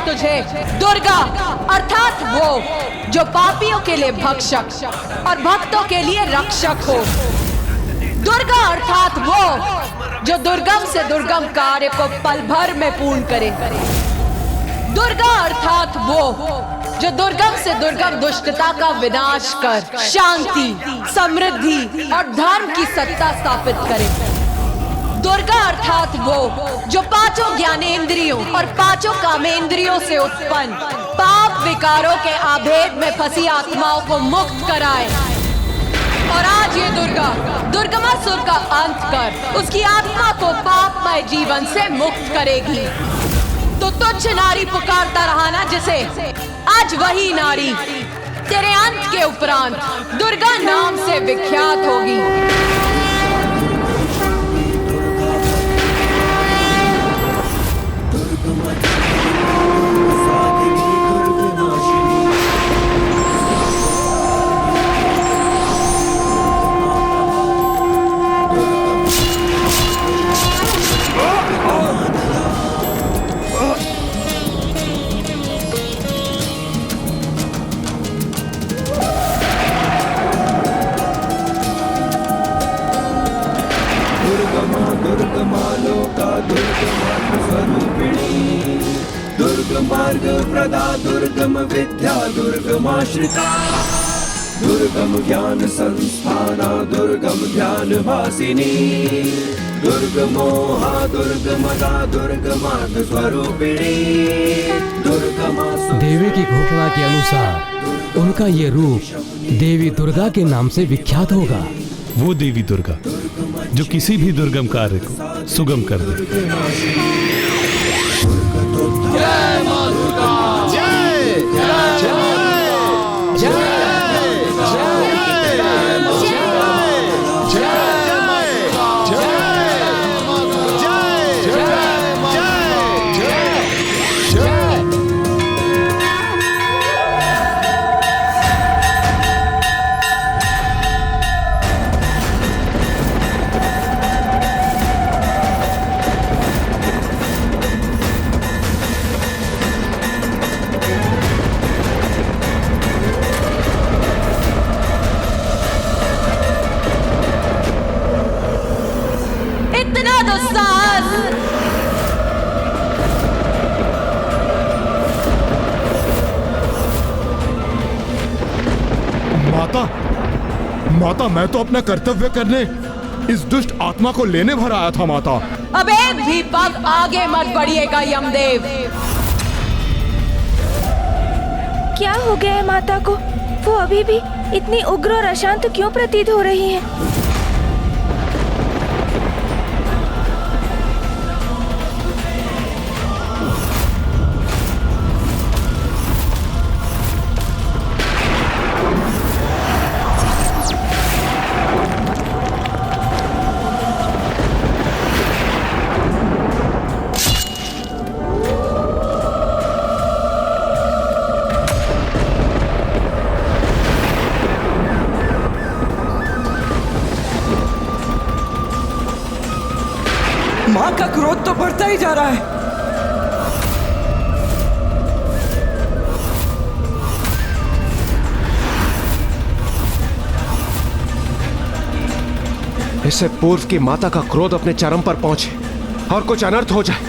तुझे दुर्गा अर्थात वो जो पापियों के लिए भक्षक और भक्तों के लिए रक्षक हो। दुर्गा अर्थात वो जो दुर्गम से दुर्गम कार्य को पल भर में पूर्ण करे। दुर्गा अर्थात वो जो दुर्गम से दुर्गम दुष्टता का विनाश कर शांति, समृद्धि और धर्म की सत्ता स्थापित करे। दुर्गा अर्थात वो जो पांचों ज्ञानेंद्रियों और पांचों कामेंद्रियों से उत्पन्न पाप विकारों के आभेद में फंसी आत्माओं को मुक्त कराए। और आज ये दुर्गा दुर्गमासुर का अंत कर उसकी आत्मा को पापमय जीवन से मुक्त करेगी। तो तुच्छ नारी पुकारता रहा ना जिसे, आज वही नारी तेरे अंत के उपरांत दुर्गा नाम से विख्यात होगी। दुर्गमार्ग प्रदा दुर्गम विद्या दुर्गमाश्रिता दुर्गम ज्ञान संस्थाना दुर्गम ध्यान वासिनी दुर्गमोहा दुर्गमदा दुर्गमार्ग स्वरूपिणी दुर्गमा। देवी की घोषणा के अनुसार उनका ये रूप देवी दुर्गा के नाम से विख्यात होगा। वो देवी दुर्गा जो किसी भी दुर्गम कार्य को सुगम कर दे। जय मां दुर्गा, जय जय जय जय माता, मैं तो अपना कर्तव्य करने इस दुष्ट आत्मा को लेने भर आया था माता। अब एक भी पग आगे मत बढ़िएगा यमदेव। क्या हो गया है माता को? वो अभी भी इतनी उग्र और अशांत क्यों प्रतीत हो रही है? माँ का क्रोध तो बढ़ता ही जा रहा है। इससे पूर्व कि माता का क्रोध अपने चरम पर पहुंचे और कुछ अनर्थ हो जाए,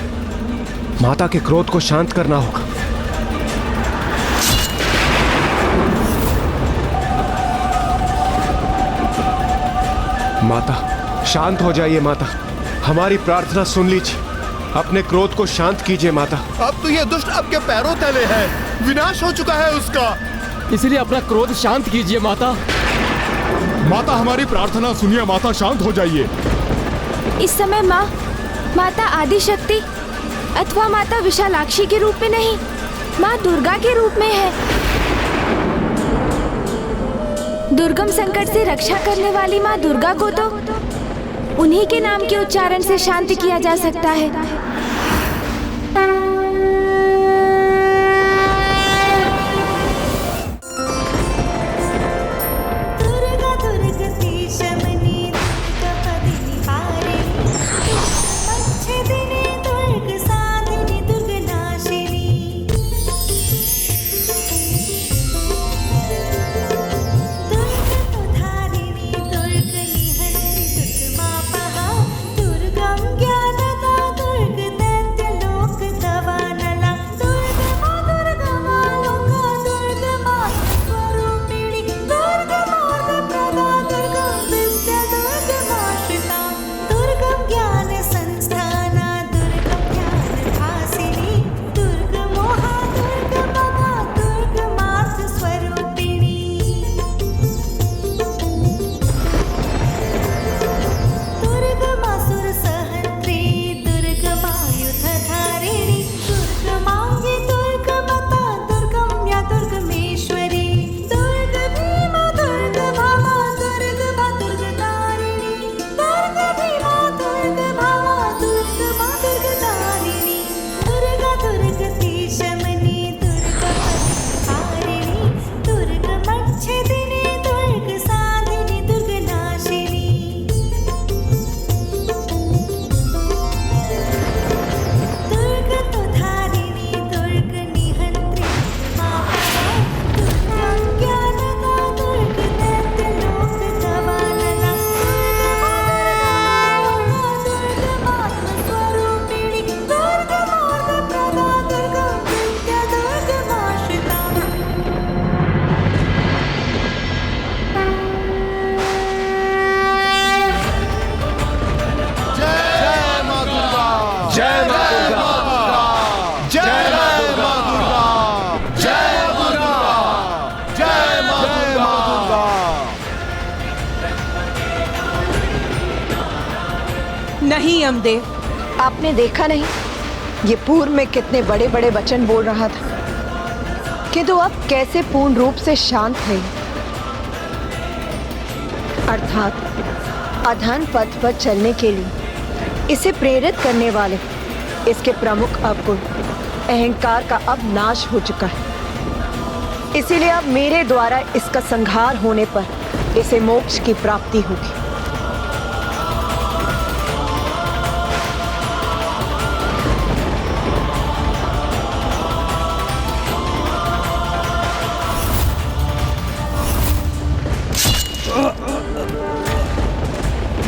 माता के क्रोध को शांत करना होगा। माता, शांत हो जाइए माता, हमारी प्रार्थना सुन लीजिए, अपने क्रोध को शांत कीजिए माता। अब तो ये दुष्ट आपके पैरों तले है, विनाश हो चुका है उसका, इसलिए अपना क्रोध शांत कीजिए माता। माता हमारी प्रार्थना सुनिए माता, शांत हो जाइए। इस समय माँ माता आदिशक्ति अथवा माता विशालाक्षी के रूप में नहीं, माँ दुर्गा के रूप में है। दुर्गम संकट से रक्षा करने वाली माँ दुर्गा को तो उन्हीं के नाम के उच्चारण से शांत किया जा सकता है। नहीं यमदेव, आपने देखा नहीं ये पूर्व में कितने बड़े बड़े वचन बोल रहा था, किंतु अब कैसे पूर्ण रूप से शांत है। अर्थात अधर्म पथ पर चलने के लिए इसे प्रेरित करने वाले इसके प्रमुख अवगुण अहंकार का अब नाश हो चुका है। इसीलिए अब मेरे द्वारा इसका संहार होने पर इसे मोक्ष की प्राप्ति होगी।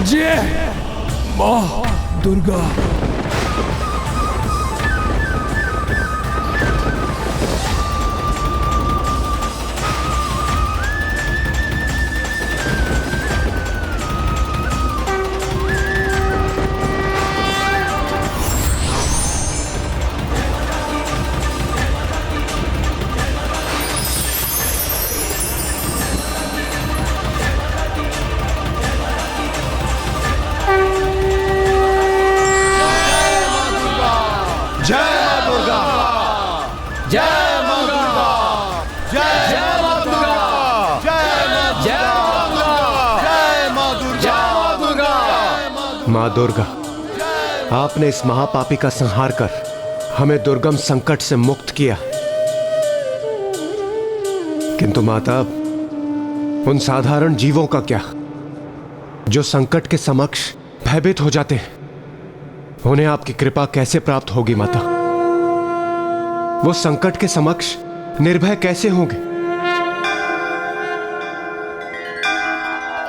जय मां दुर्गा। माँ दुर्गा, आपने इस महापापी का संहार कर हमें दुर्गम संकट से मुक्त किया, किंतु माता उन साधारण जीवों का क्या जो संकट के समक्ष भयभीत हो जाते हैं? उन्हें आपकी कृपा कैसे प्राप्त होगी माता? वो संकट के समक्ष निर्भय कैसे होंगे?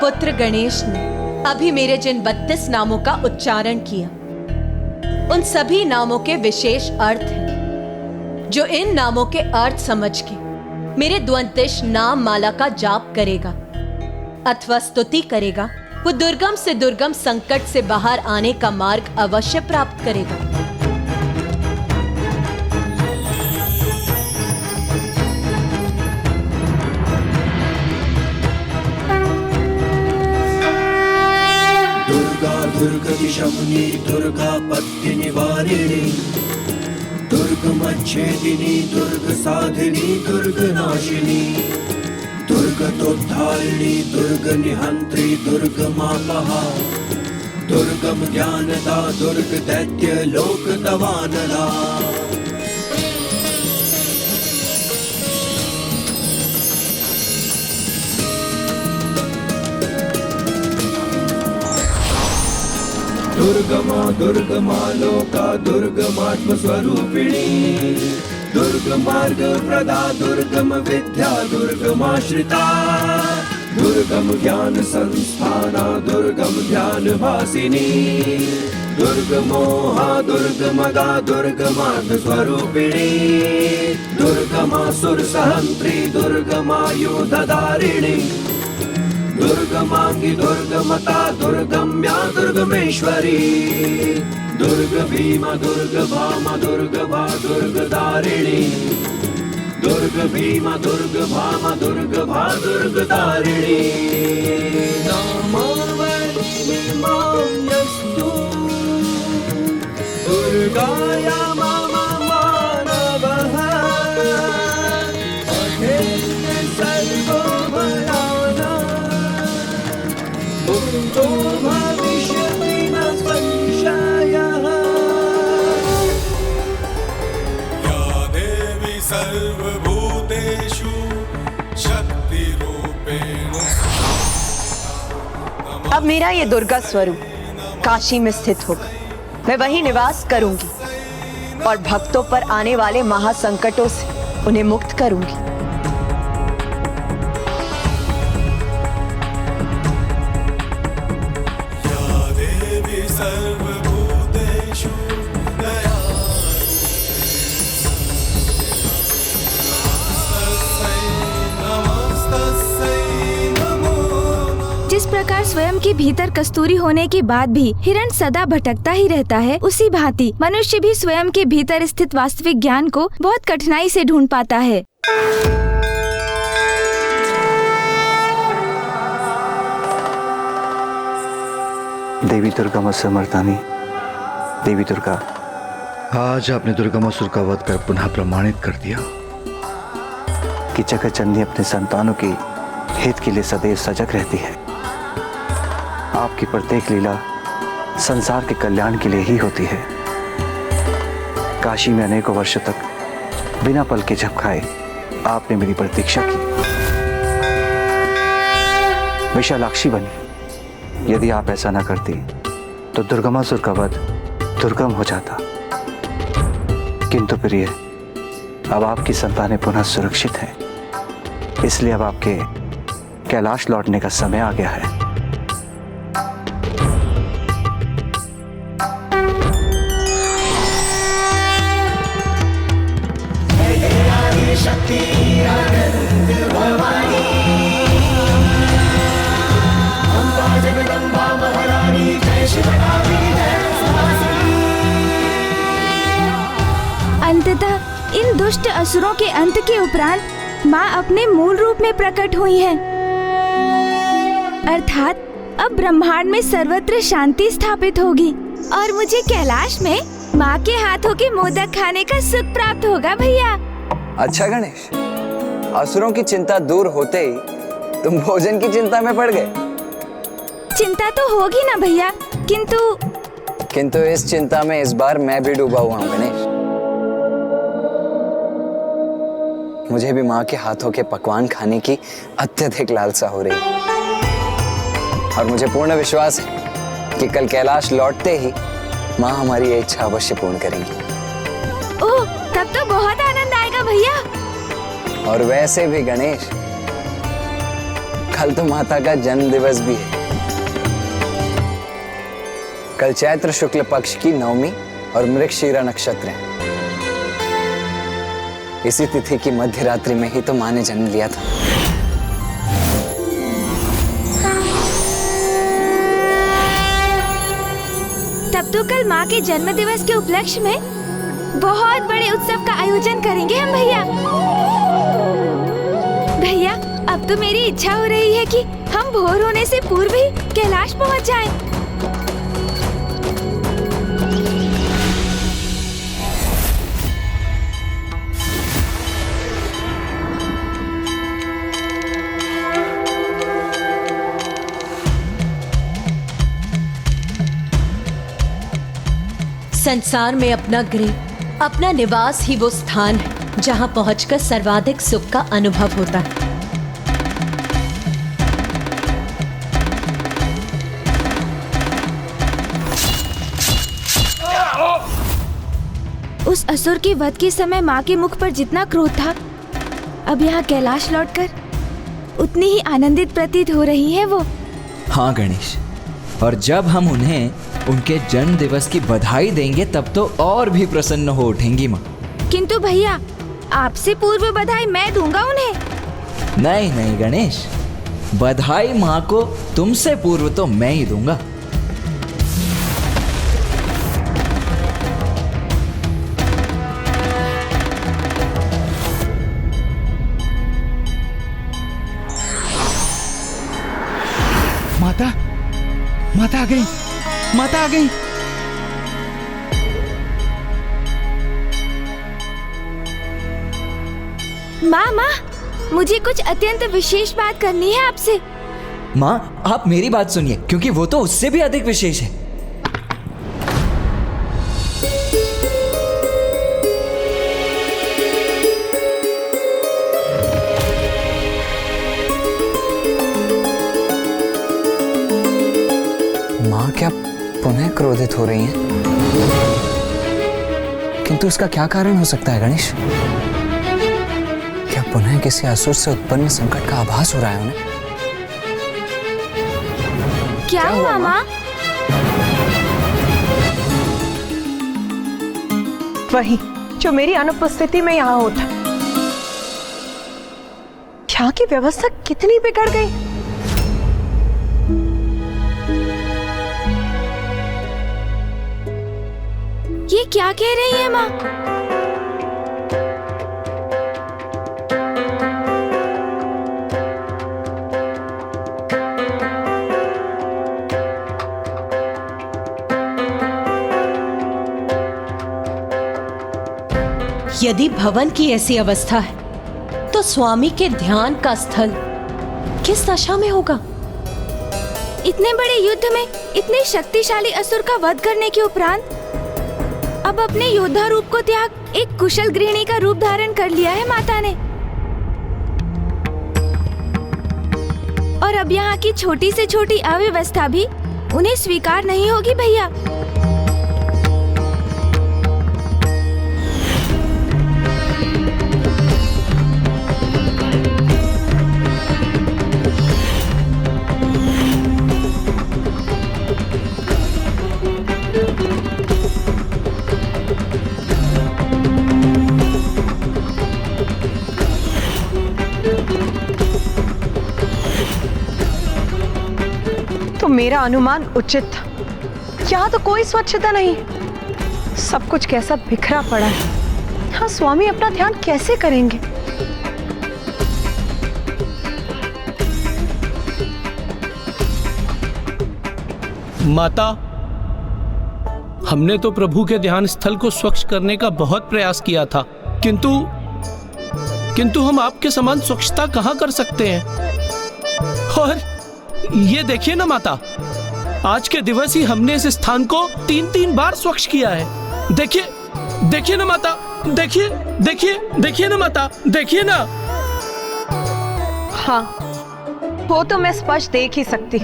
पुत्र गणेश ने अभी मेरे जिन 32 नामों का उच्चारण किया, उन सभी नामों के विशेष अर्थ हैं। जो इन नामों के अर्थ समझ के मेरे द्वंद्विश नाम माला का जाप करेगा अथवा स्तुति करेगा, वो दुर्गम से दुर्गम संकट से बाहर आने का मार्ग अवश्य प्राप्त करेगा। दुर्गति शमुनी दुर्गा पत्ति निवारिणी, दुर्गमच्छेदिनी दुर्ग साधिनी दुर्ग नाशिनी, दुर्गतोद्धारिणी दुर्ग निहंत्री दुर्ग मापहा, दुर्गम ज्ञानदा दुर्ग दैत्य लोक दवानला। दुर्गमा दुर्गमा लोका दुर्गमात्म स्वरूपिणी, दुर्गमार्ग प्रदा दुर्गम विद्या दुर्गमाश्रिता, दुर्गम ज्ञान संस्थाना दुर्गम ध्यान भासिनी, दुर्गमोहा दुर्गमदा दुर्गमार्ग स्वरूपिणी, दुर्गमासुर सहंत्री दुर्गमायुधधारिणी, दुर्गमांगी दुर्गमता दुर्गम्या दुर्गमेश्वरी, दुर्ग भीमा दुर्ग भामा दुर्ग भा दुर्ग दारिणी, दुर्ग भीमा दुर्ग भामा दुर्ग भा दुर्ग दारिणी। नामावली मान्यस्तु दुर्गाया मम मानवः, अहेय सर्वबला तो भविष्यति न संशयः। या देवी सर्वभूतेषु शक्तिरूपेण। अब मेरा ये दुर्गा स्वरूप काशी में स्थित होगा, मैं वहीं निवास करूंगी और भक्तों पर आने वाले महासंकटों से उन्हें मुक्त करूंगी। जिस प्रकार स्वयं के भीतर कस्तूरी होने के बाद भी हिरण सदा भटकता ही रहता है, उसी भांति मनुष्य भी स्वयं के भीतर स्थित वास्तविक ज्ञान को बहुत कठिनाई से ढूंढ पाता है। देवी दुर्गा मुझसे मर्दानी। देवी दुर्गा, आज आपने दुर्गामासुर का वध कर पुनः प्रमाणित कर दिया कि जगत जननी अपने संतानों की हित के लिए सदैव सजग रहती है। आपकी प्रत्येक लीला संसार के कल्याण के लिए ही होती है। काशी में अनेकों वर्षों तक बिना पल के झपकाए आपने मेरी प्रतीक्षा की, विशालाक्षी बनी। यदि आप ऐसा ना करती तो दुर्गामासुर का वध दुर्गम हो जाता। किंतु प्रिय, अब आपकी संतानें पुनः सुरक्षित हैं, इसलिए अब आपके कैलाश लौटने का समय आ गया है। अंततः इन दुष्ट असुरों के अंत के उपरांत माँ अपने मूल रूप में प्रकट हुई हैं। अर्थात अब ब्रह्मांड में सर्वत्र शांति स्थापित होगी और मुझे कैलाश में माँ के हाथों के मोदक खाने का सुख प्राप्त होगा भैया। अच्छा गणेश, असुरों की चिंता दूर होते ही तुम भोजन की चिंता में पड़ गए। चिंता तो होगी ना भैया, किंतु इस चिंता में इस बार मैं भी डूबा हुआ हूँ गणेश। मुझे भी माँ के हाथों के पकवान खाने की अत्यधिक लालसा हो रही है और मुझे पूर्ण विश्वास है कि कल कैलाश लौटते ही माँ हमारी ये इच्छा अवश्य पूर्ण करेंगी। ओह, तब तो बहुत आनंद आएगा भैया। और वैसे भी गणेश, कल तो माता का जन्म दिवस भी है। कल चैत्र शुक्ल पक्ष की नवमी और मृगशीरा नक्षत्र है। इसी तिथि की मध्य रात्रि में ही तो माँ ने जन्म लिया था। तब तो कल माँ के जन्म दिवस के उपलक्ष्य में बहुत बड़े उत्सव का आयोजन करेंगे हम भैया। भैया, अब तो मेरी इच्छा हो रही है कि हम भोर होने से पूर्व ही कैलाश पहुँच जाएं। संसार में अपना गृह, अपना निवास ही वो स्थान है जहां पहुंचकर सर्वाधिक सुख का अनुभव होता है। उस असुर के वध के समय माँ के मुख पर जितना क्रोध था, अब यहाँ कैलाश लौटकर उतनी ही आनंदित प्रतीत हो रही है वो। हाँ गणेश, और जब हम उन्हें उनके जन्म दिवस की बधाई देंगे तब तो और भी प्रसन्न हो उठेंगी माँ। किंतु भैया, आपसे पूर्व बधाई मैं दूंगा उन्हें। नहीं नहीं गणेश, बधाई माँ को तुमसे पूर्व तो मैं ही दूंगा। माता आ गई, माता आ गई। माँ, मुझे कुछ अत्यंत विशेष बात करनी है आपसे। माँ, आप मेरी बात सुनिए, क्योंकि वो तो उससे भी अधिक विशेष है। माँ क्या पुनः क्रोधित हो रही हैं? किंतु इसका क्या कारण हो सकता है गणेश? क्या पुनः किसी असुर से उत्पन्न संकट का आभास हो रहा है उन्हें? क्या हुआ माँ? वही जो मेरी अनुपस्थिति में यहाँ होता। यहाँ की व्यवस्था कितनी बिगड़ गई। ये क्या कह रही है माँ? यदि भवन की ऐसी अवस्था है तो स्वामी के ध्यान का स्थल किस दशा में होगा? इतने बड़े युद्ध में इतने शक्तिशाली असुर का वध करने के उपरांत अब अपने योद्धा रूप को त्याग एक कुशल गृहिणी का रूप धारण कर लिया है माता ने। और अब यहाँ की छोटी से छोटी अव्यवस्था भी उन्हें स्वीकार नहीं होगी भैया। तो मेरा अनुमान उचित था। यहाँ तो कोई स्वच्छता नहीं, सब कुछ कैसा बिखरा पड़ा है। हाँ, स्वामी अपना ध्यान कैसे करेंगे? माता, हमने तो प्रभु के ध्यान स्थल को स्वच्छ करने का बहुत प्रयास किया था, किंतु हम आपके समान स्वच्छता कहाँ कर सकते हैं। और ये देखिए ना माता, आज के दिवस ही हमने इस स्थान को 3-3 बार स्वच्छ किया है। देखिए ना माता, देखिए ना माता, देखिए ना। हाँ, वो तो मैं स्पष्ट देख ही सकती।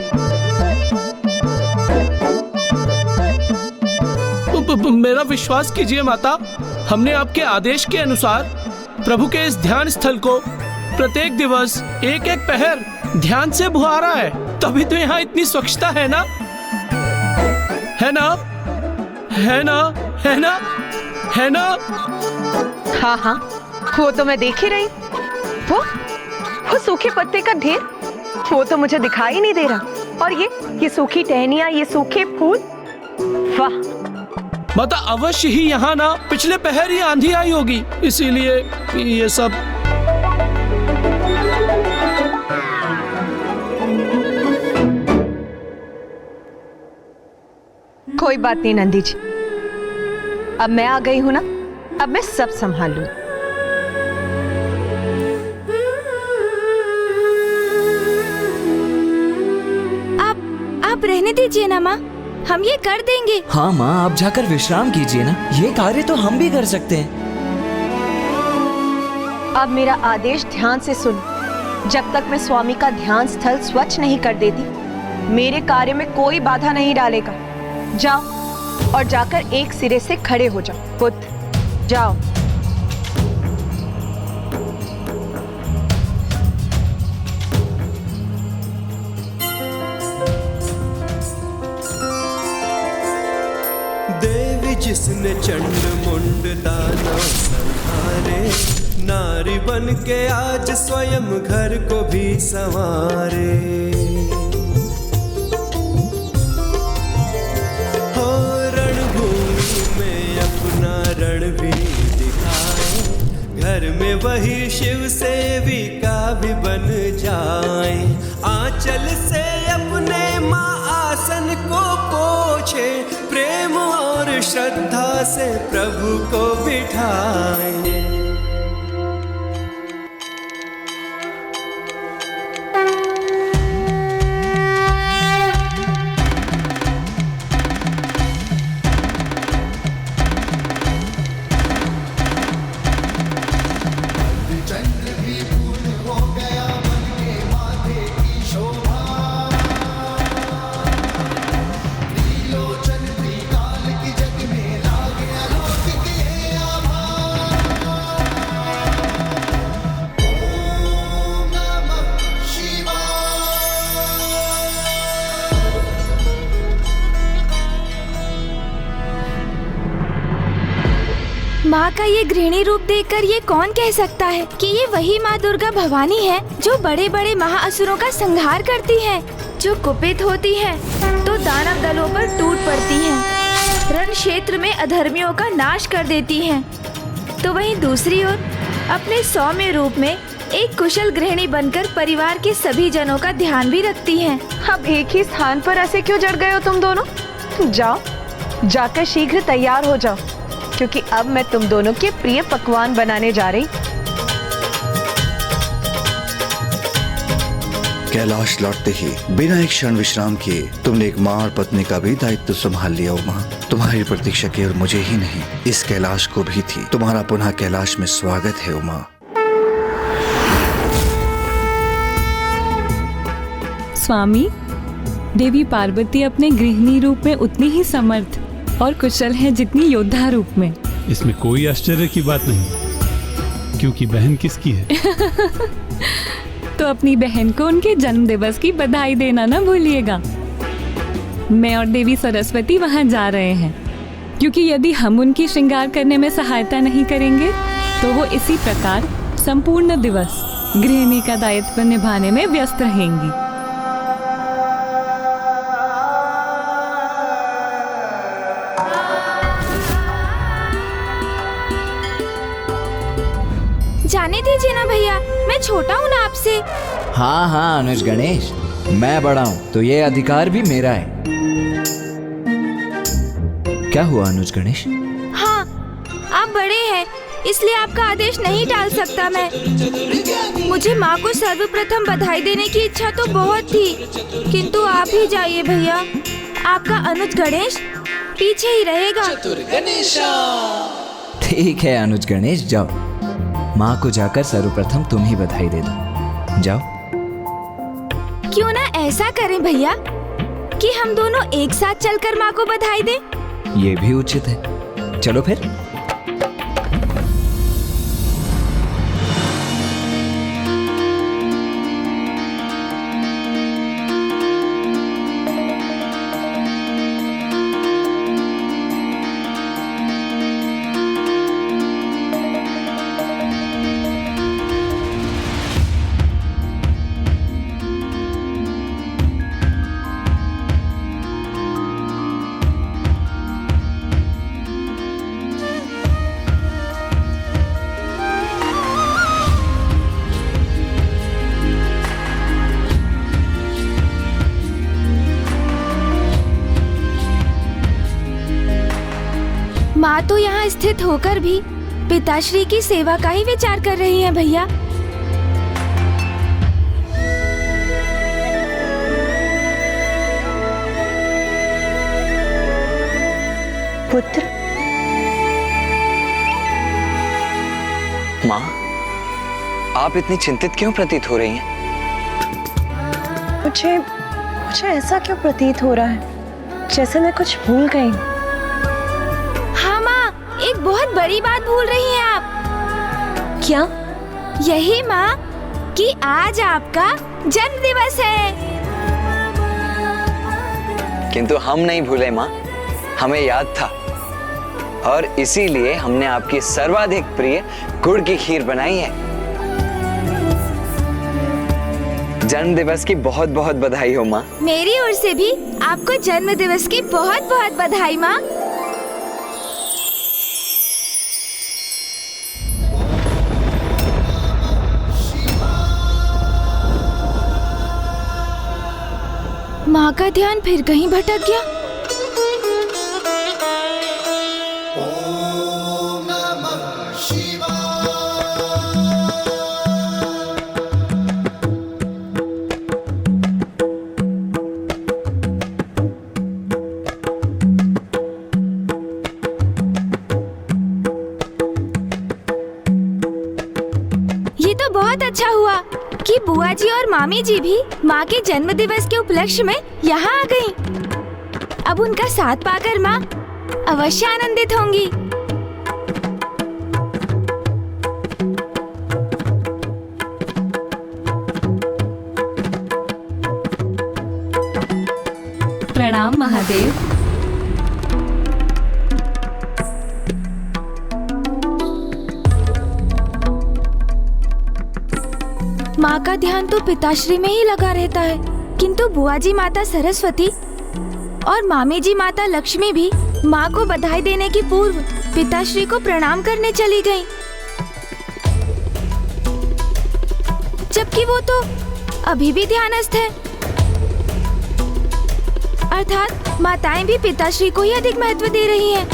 मेरा विश्वास कीजिए माता, हमने आपके आदेश के अनुसार प्रभु के इस ध्यान स्थल को प्रत्येक दिवस एक पहर ध्यान से बुहारा है, तभी तो यहाँ इतनी स्वच्छता है ना, है ना, है ना, है ना, है ना। हाँ हाँ, वो तो मैं देख ही रही। वो सूखे पत्ते का ढेर, वो तो मुझे दिखाई नहीं दे रहा। और ये सूखी टहनियाँ, ये सूखे फूल, वाह। माता, अवश्य ही यहाँ ना पिछले पहर ही आंधी आई होगी, इसीलिए ये सब। कोई बात नहीं नंदी जी, अब मैं आ गई हूं ना, अब मैं सब संभाल लूं। आप रहने दीजिए ना माँ, हम ये कर देंगे। हाँ माँ, आप जाकर विश्राम कीजिए ना, ये कार्य तो हम भी कर सकते हैं। अब मेरा आदेश ध्यान से सुन। जब तक मैं स्वामी का ध्यान स्थल स्वच्छ नहीं कर देती, मेरे कार्य में कोई बाधा नहीं डालेगा। जाओ और जाकर एक सिरे से खड़े हो जाओ। पुत्र, जाओ। देवी जिसने चंड मुंड दानव संहारे, नारी बन के आज स्वयं घर को भी संवारे। रण भी दिखाए, घर में वही शिव सेविका भी बन जाए। आंचल से अपने माँ आसन को पोछे, प्रेम और श्रद्धा से प्रभु को बिठाए। माँ का ये गृहिणी रूप देखकर ये कौन कह सकता है कि ये वही माँ दुर्गा भवानी है जो बड़े बड़े महाअसुरों का संहार करती है, जो कुपित होती है तो दानव दलों पर टूट पड़ती है, रण क्षेत्र में अधर्मियों का नाश कर देती है, तो वहीं दूसरी ओर अपने सौम्य रूप में एक कुशल गृहिणी बनकर परिवार के सभी जनों का ध्यान भी रखती है। अब एक ही स्थान पर ऐसे क्यों जड़ गए हो तुम दोनों? जाओ, जाकर शीघ्र तैयार हो जाओ, क्योंकि अब मैं तुम दोनों के प्रिय पकवान बनाने जा रही। कैलाश लौटते ही बिना एक क्षण विश्राम किए तुमने एक माँ और पत्नी का भी दायित्व संभाल लिया उमा। तुम्हारी प्रतीक्षा केवल मुझे ही नहीं, इस कैलाश को भी थी। तुम्हारा पुनः कैलाश में स्वागत है उमा। स्वामी, देवी पार्वती अपने गृहिणी रूप में उतनी ही समर्थ और कुशल है जितनी योद्धा रूप में। इसमें कोई आश्चर्य की बात नहीं, क्योंकि बहन किसकी है? तो अपनी बहन को उनके जन्म दिवस की बधाई देना ना भूलिएगा। मैं और देवी सरस्वती वहां जा रहे हैं, क्योंकि यदि हम उनकी श्रृंगार करने में सहायता नहीं करेंगे तो वो इसी प्रकार संपूर्ण दिवस गृहिणी का दायित्व निभाने में व्यस्त रहेंगी। जाने दीजिए ना भैया, मैं छोटा हूँ ना आपसे। हाँ हाँ अनुज गणेश, मैं बड़ा हूँ तो ये अधिकार भी मेरा है। क्या हुआ अनुज गणेश? हाँ, आप बड़े हैं इसलिए आपका आदेश नहीं टाल सकता मैं। मुझे माँ को सर्वप्रथम बधाई देने की इच्छा तो बहुत थी, किंतु आप ही जाइए भैया। आपका अनुज गणेश पीछे ही रहेगा। ठीक है अनुज गणेश, जाओ। माँ को जाकर सर्वप्रथम तुम ही बधाई दे दो। जाओ। क्यों ना ऐसा करें भैया कि हम दोनों एक साथ चलकर माँ को बधाई दें? ये भी उचित है, चलो फिर। माँ तो यहाँ स्थित होकर भी पिताश्री की सेवा का ही विचार कर रही हैं भैया। पुत्र, माँ, आप इतनी चिंतित क्यों प्रतीत हो रही हैं? मुझे ऐसा क्यों प्रतीत हो रहा है जैसे मैं कुछ भूल गई। हाँ माँ, एक बहुत बड़ी बात भूल रही हैं आप। क्या? यही माँ कि आज आपका जन्म दिवस है। किंतु हम नहीं भूले माँ, हमें याद था और इसीलिए हमने आपकी सर्वाधिक प्रिय गुड़ की खीर बनाई है। जन्म दिवस की बहुत बहुत बधाई हो माँ। मेरी ओर से भी आपको जन्म दिवस की बहुत बहुत बधाई माँ। माँ का ध्यान फिर कहीं भटक गया। ये तो बहुत अच्छा हुआ कि बुआ जी और मामी जी भी माँ के जन्म दिवस के उपलक्ष्य में यहाँ आ गईं। अब उनका साथ पाकर माँ अवश्य आनंदित होंगी। प्रणाम महादेव। माँ का ध्यान तो पिताश्री में ही लगा रहता है, किंतु बुआ जी माता सरस्वती और मामी जी माता लक्ष्मी भी माँ को बधाई देने की पूर्व पिताश्री को प्रणाम करने चली गईं। जबकि वो तो अभी भी ध्यानस्थ है। अर्थात माताएं भी पिताश्री को ही अधिक महत्व दे रही हैं।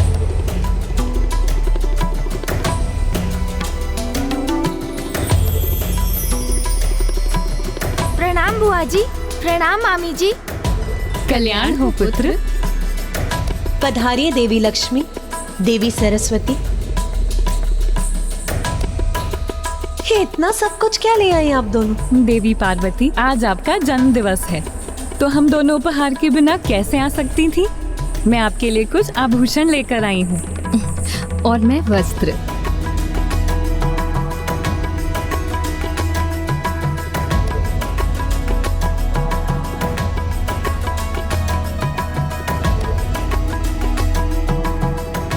प्रणाम बुआ जी। प्रणाम मामी जी। कल्याण हो पुत्र। पधारिए देवी लक्ष्मी, देवी सरस्वती। ये इतना सब कुछ क्या ले आई आप दोनों? देवी पार्वती, आज आपका जन्म दिवस है, तो हम दोनों उपहार के बिना कैसे आ सकती थी। मैं आपके लिए कुछ आभूषण लेकर आई हूँ और मैं वस्त्र।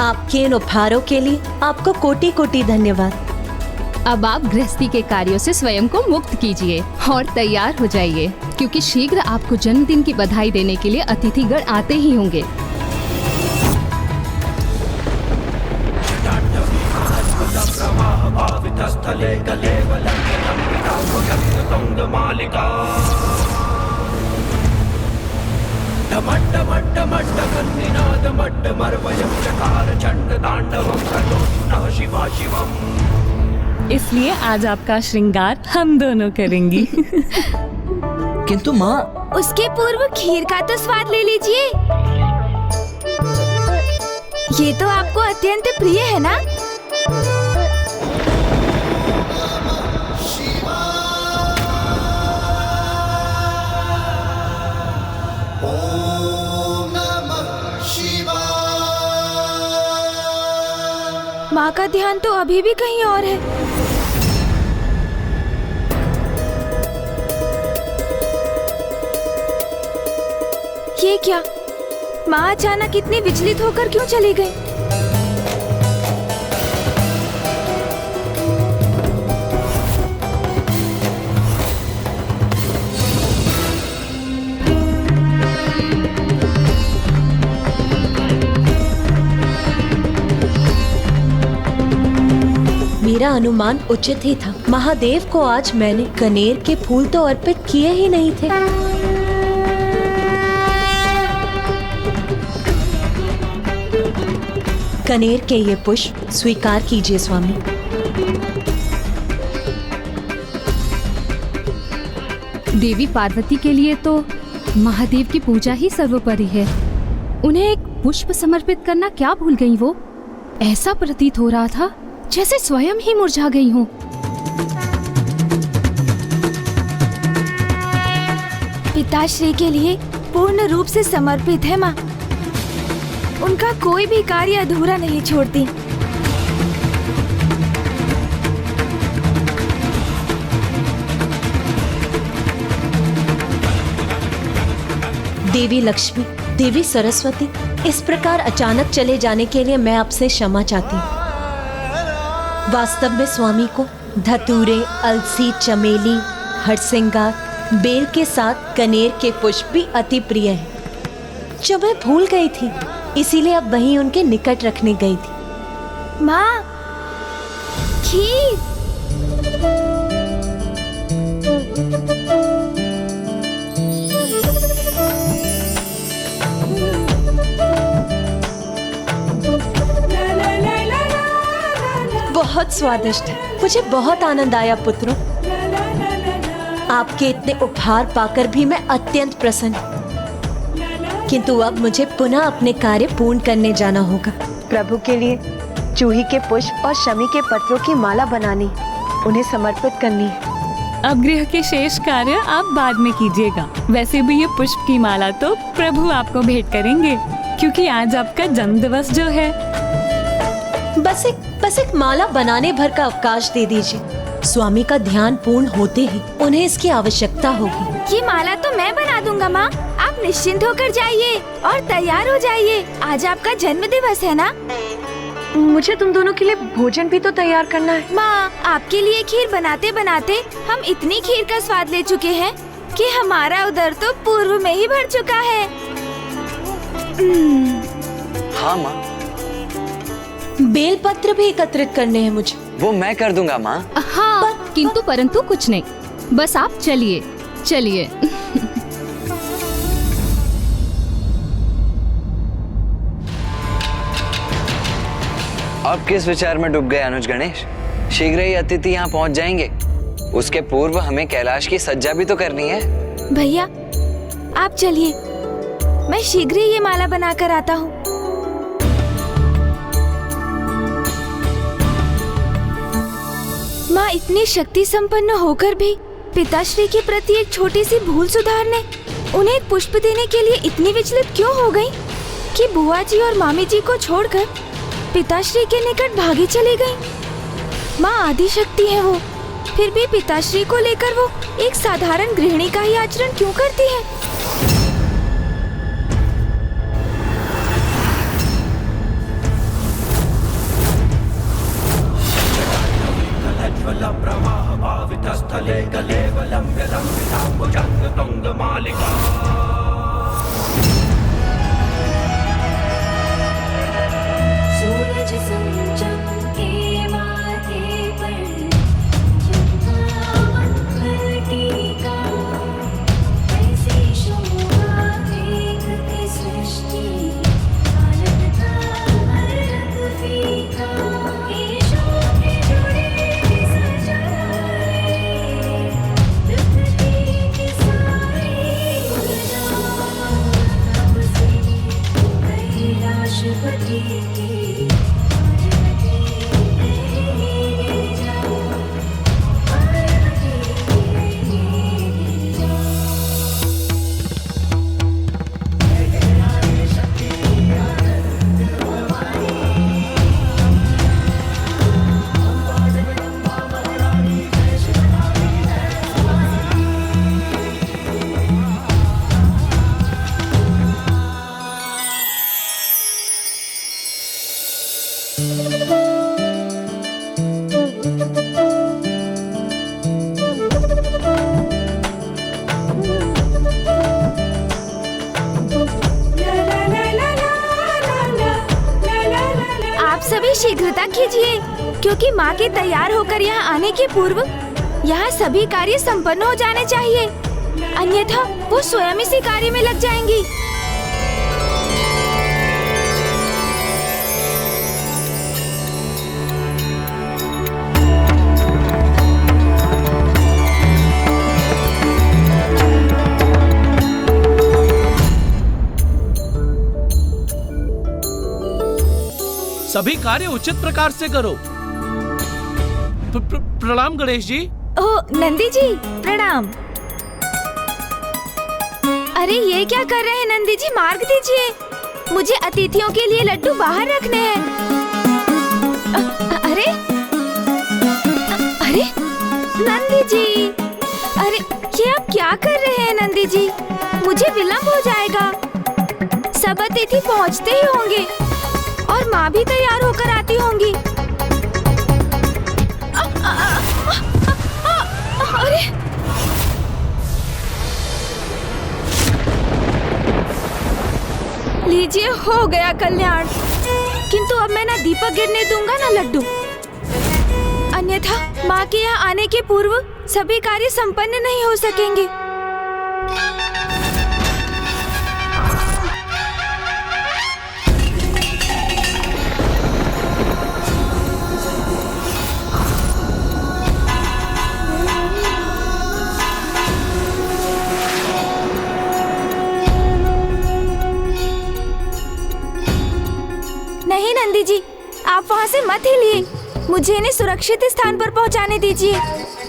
आपके इन उपहारों के लिए आपको कोटि कोटि धन्यवाद। अब आप गृहस्थी के कार्यों से स्वयं को मुक्त कीजिए और तैयार हो जाइए, क्योंकि शीघ्र आपको जन्मदिन की बधाई देने के लिए अतिथिगण आते ही होंगे। इसलिए आज आपका श्रृंगार हम दोनों करेंगी। किंतु माँ, उसके पूर्व खीर का तो स्वाद ले लीजिए। ये तो आपको अत्यंत प्रिय है ना? माँ का ध्यान तो अभी भी कहीं और है। ये क्या? माँ अचानक इतनी विचलित होकर क्यों चली गई? मेरा अनुमान उचित ही था। महादेव को आज मैंने कनेर के फूल तो अर्पित किए ही नहीं थे। कनेर के ये पुष्प स्वीकार कीजिए स्वामी। देवी पार्वती के लिए तो महादेव की पूजा ही सर्वोपरि है। उन्हें एक पुष्प समर्पित करना क्या भूल गई वो? ऐसा प्रतीत हो रहा था जैसे स्वयं ही मुरझा गई हूँ। पिताश्री के लिए पूर्ण रूप से समर्पित है माँ। उनका कोई भी कार्य अधूरा नहीं छोड़ती। देवी लक्ष्मी, देवी सरस्वती, इस प्रकार अचानक चले जाने के लिए मैं आपसे क्षमा चाहती हूँ। वास्तव में स्वामी को धतूरे, अलसी, चमेली, हरसिंगार, बेल के साथ कनेर के पुष्प भी अति प्रिय हैं, जो मैं भूल गई थी, इसीलिए अब वहीं उनके निकट रखने गई थी। माँ, खीर। बहुत स्वादिष्ट है। मुझे बहुत आनंद आया पुत्रों। आपके इतने उपहार पाकर भी मैं अत्यंत प्रसन्न हूँ। किंतु अब मुझे पुनः अपने कार्य पूर्ण करने जाना होगा। प्रभु के लिए चूही के पुष्प और शमी के पत्रों की माला बनानी, उन्हें समर्पित करनी है। अब गृह के शेष कार्य आप बाद में कीजिएगा। वैसे भी ये पुष्प की माला तो प्रभु आपको भेंट करेंगे, क्योंकि आज आपका जन्म दिवस जो है। बस एक माला बनाने भर का अवकाश दे दीजिए। स्वामी का ध्यान पूर्ण होते ही उन्हें इसकी आवश्यकता होगी। ये माला तो मैं बना दूंगा माँ। आप निश्चिंत होकर जाइए और तैयार हो जाइए। आज आपका जन्म दिवस है ना? मुझे तुम दोनों के लिए भोजन भी तो तैयार करना है। माँ, आपके लिए खीर बनाते बनाते हम इतनी खीर का स्वाद ले चुके हैं कि हमारा उदर तो पूर्व में ही भर चुका है। हाँ माँ। बेलपत्र भी एकत्रित करने हैं मुझे। वो मैं कर दूंगा माँ। हाँ, किंतु परंतु कुछ नहीं, बस आप चलिए चलिए। अब किस विचार में डूब गए अनुज गणेश? शीघ्र ही अतिथि यहाँ पहुँच जाएंगे। उसके पूर्व हमें कैलाश की सज्जा भी तो करनी है। भैया आप चलिए, मैं शीघ्र ही ये माला बनाकर आता हूँ। माँ इतनी शक्ति संपन्न होकर भी पिताश्री के प्रति एक छोटी सी भूल सुधारने, उन्हें एक पुष्प देने के लिए इतनी विचलित क्यों हो गई कि बुआ जी और मामी जी को छोड़कर पिताश्री के निकट भागी चली गई। माँ आदि शक्ति है वो, फिर भी पिताश्री को लेकर वो एक साधारण गृहिणी का ही आचरण क्यों करती है? सूरज चमके माथे पर टीका, ऐसी शोभा देखती सृष्टि अलगता अलग फीका। केशों के जुड़े सजाए पृथ्वी की सारी उलझा, तब से कैलाशपति की आप सभी शीघ्रता कीजिए, क्योंकि माँ के तैयार होकर यहाँ आने के पूर्व यहाँ सभी कार्य संपन्न हो जाने चाहिए, अन्यथा वो स्वयं इसी कार्य में लग जाएंगी। सभी कार्य उचित प्रकार से करो। प्रणाम गणेश जी। ओह नंदी जी प्रणाम। अरे ये क्या कर रहे हैं नंदी जी, मार्ग दीजिए, मुझे अतिथियों के लिए लड्डू बाहर रखने हैं। अरे अरे नंदी जी, अरे ये आप क्या कर रहे हैं नंदी जी, मुझे विलंब हो जाएगा। सब अतिथि पहुँचते ही होंगे और माँ भी तैयार होकर आती होंगी। अरे लीजिए, हो गया कल्याण। किंतु अब मैं ना दीपक गिरने दूंगा ना लड्डू, अन्यथा माँ के यहाँ आने के पूर्व सभी कार्य संपन्न नहीं हो सकेंगे। नहीं नंदी जी, आप वहाँ से मत हिलिए, मुझे इन्हें सुरक्षित स्थान पर पहुँचाने दीजिए।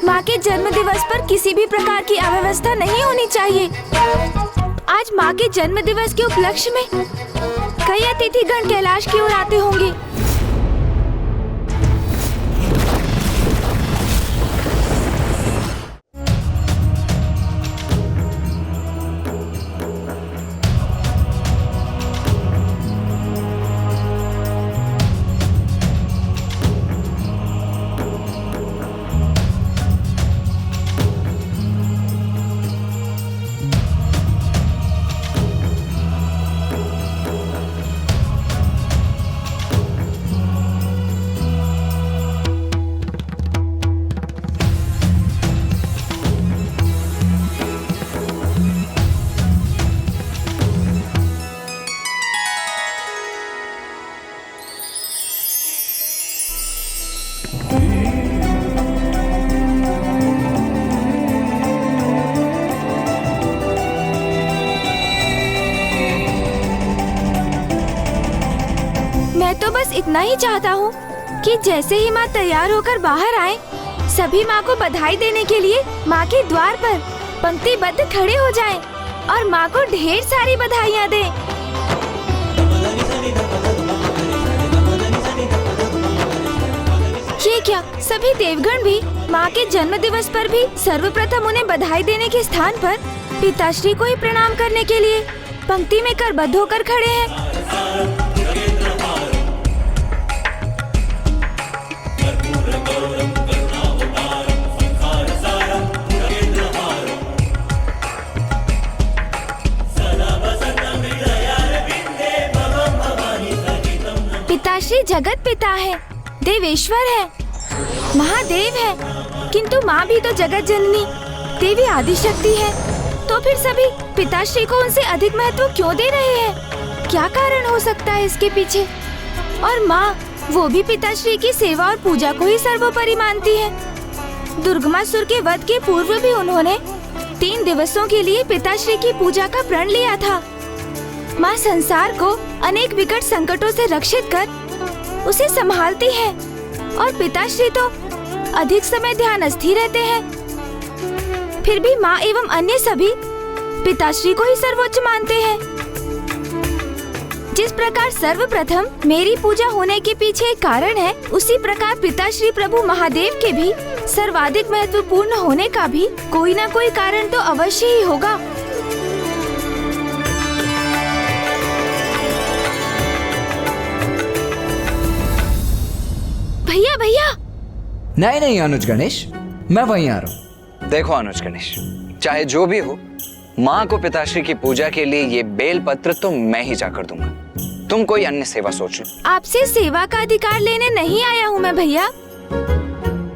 माँ के जन्म दिवस पर किसी भी प्रकार की अव्यवस्था नहीं होनी चाहिए। आज माँ के जन्म दिवस के उपलक्ष्य में कई अतिथिगण कैलाश की ओर आते होंगे। मैं तो बस इतना ही चाहता हूँ कि जैसे ही माँ तैयार होकर बाहर आए, सभी माँ को बधाई देने के लिए माँ के द्वार पर पंक्तिबद्ध खड़े हो जाएं और माँ को ढेर सारी बधाइयाँ दें। ये क्या, सभी देवगण भी माँ के जन्म दिवस पर भी सर्वप्रथम उन्हें बधाई देने के स्थान पर पिताश्री को ही प्रणाम करने के लिए पंक्ति में करबद्ध होकर खड़े हैं। पिताश्री जगत पिता है, देवेश्वर है, महादेव है, किंतु माँ भी तो जगत जननी देवी आदिशक्ति है। तो फिर सभी पिताश्री को उनसे अधिक महत्व क्यों दे रहे हैं? क्या कारण हो सकता है इसके पीछे? और माँ, वो भी पिताश्री की सेवा और पूजा को ही सर्वोपरि मानती है। दुर्गमासुर के वध के पूर्व भी उन्होंने 3 दिवसों के लिए पिताश्री की पूजा का प्रण लिया था। माँ संसार को अनेक विकट संकटों से रक्षित कर उसे संभालती है और पिताश्री तो अधिक समय ध्यानस्थ ही रहते हैं। फिर भी माँ एवं अन्य सभी पिताश्री को ही सर्वोच्च मानते हैं। जिस प्रकार सर्वप्रथम मेरी पूजा होने के पीछे एक कारण है, उसी प्रकार पिताश्री प्रभु महादेव के भी सर्वाधिक महत्वपूर्ण होने का भी कोई ना कोई कारण तो अवश्य ही होगा। भैया भैया। नहीं नहीं अनुज गणेश, मैं वहीं आ रहा हूँ। देखो अनुज गणेश, चाहे जो भी हो, माँ को पिताश्री की पूजा के लिए ये बेल पत्र तो मैं ही जाकर दूंगा। तुम कोई अन्य सेवा सोच लो। आपसे सेवा का अधिकार लेने नहीं आया हूँ मैं भैया,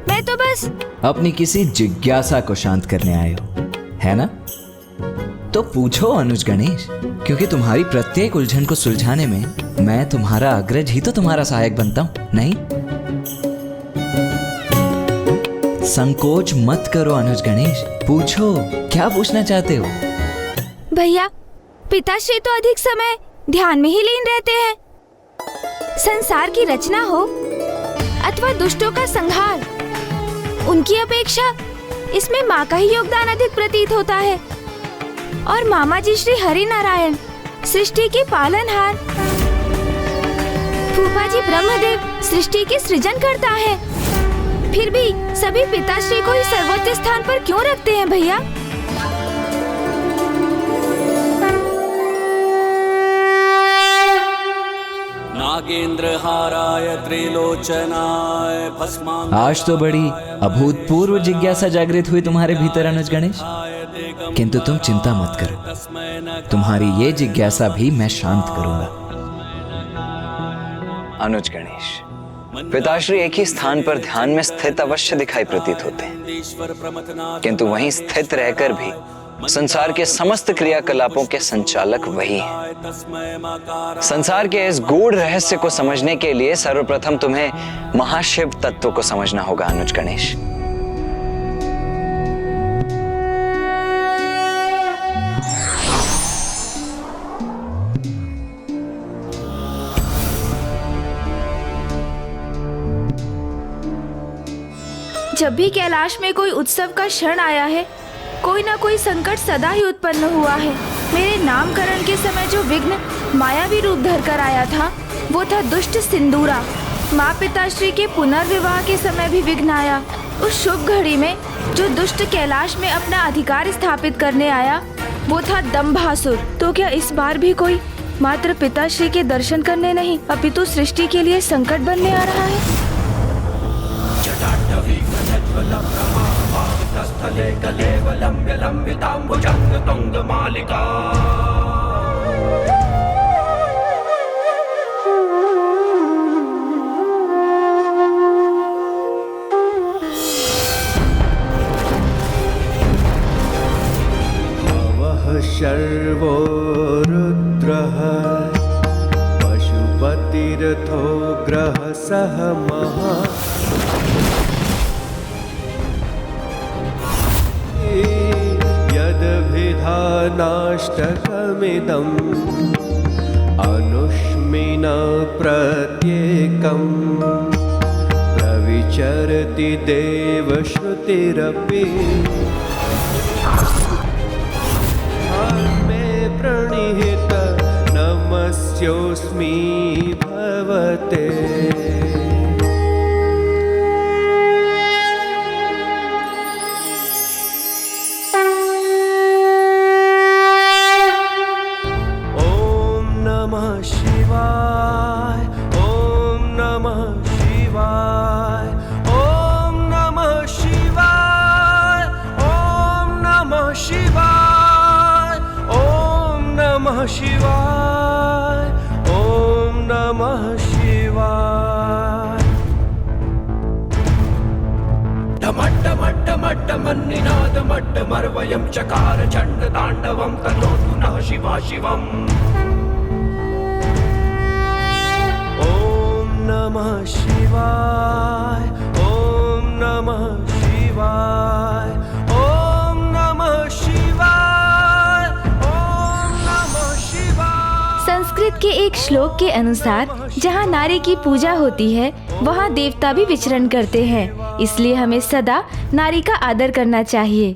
मैं तो बस अपनी किसी जिज्ञासा को शांत करने आए हो, है ना? तो पूछो अनुज गणेश, क्योंकि तुम्हारी प्रत्येक उलझन को सुलझाने में मैं तुम्हारा अग्रज ही तो तुम्हारा सहायक बनता हूँ, नहीं? संकोच मत करो अनुज गणेश, पूछो, क्या पूछना चाहते हो? भैया, पिताश्री तो अधिक समय ध्यान में ही लीन रहते हैं। संसार की रचना हो अथवा दुष्टों का संहार, उनकी अपेक्षा इसमें माँ का ही योगदान अधिक प्रतीत होता है। और मामा जी श्री हरि नारायण, सृष्टि के पालनहार, फूफा जी ब्रह्मदेव सृष्टि के सृजन करता है। फिर भी सभी पिताश्री को ही सर्वोच्च स्थान पर क्यों रखते हैं भैया? नागेंद्र हाराय त्रिलोचनाय भस्मांग। आज तो बड़ी अभूतपूर्व जिज्ञासा जागृत हुई तुम्हारे भीतर अनुज गणेश, किंतु तुम चिंता मत करो, तुम्हारी ये जिज्ञासा भी मैं शांत करूंगा। अनुज गणेश, पिताश्री एक ही स्थान पर ध्यान में स्थित अवश्य दिखाई प्रतीत होते हैं, किंतु वहीं स्थित रहकर भी संसार के समस्त क्रियाकलापों के संचालक वही हैं। संसार के इस गूढ़ रहस्य को समझने के लिए सर्वप्रथम तुम्हें महाशिव तत्व को समझना होगा अनुज गणेश। जब भी कैलाश में कोई उत्सव का क्षण आया है, कोई ना कोई संकट सदा ही उत्पन्न हुआ है। मेरे नामकरण के समय जो विघ्न मायावी रूप धरकर आया था, वो था दुष्ट सिंदूरा। माँ पिताश्री के पुनर्विवाह के समय भी विघ्न आया। उस शुभ घड़ी में जो दुष्ट कैलाश में अपना अधिकार स्थापित करने आया, वो था दंभासुर। तो क्या इस बार भी कोई मात्र पिताश्री के दर्शन करने नहीं, अपितु सृष्टि के लिए संकट बनने आ रहा है? स्थले कलेवलम्ब्य लम्बिताम्बुजंग तुंग मालिका। वः शर्वो रुद्रः पशुपतिरथो ग्रहसः महा। यदभिधानाष्टकमिदं अनुष्मिन प्रत्येकम् प्रविचरति देवश्रुतिरपि मे प्रणिहित नमस्योऽस्मि भवते। शिवाय ओम नमः शिवाय। डमड्डमड्डमड्डमन्निनादमड्डमर्वयं चकार चण्ड ताण्डवं तनोतु नः शिवा शिवम्। ओम नमः शिवाय ओम नमः शिवाय ओम नमः शिवाय ओम नमः शिवाय। संस्कृत के एक श्लोक के अनुसार जहाँ नारी की पूजा होती है वहाँ देवता भी विचरण करते हैं, इसलिए हमें सदा नारी का आदर करना चाहिए।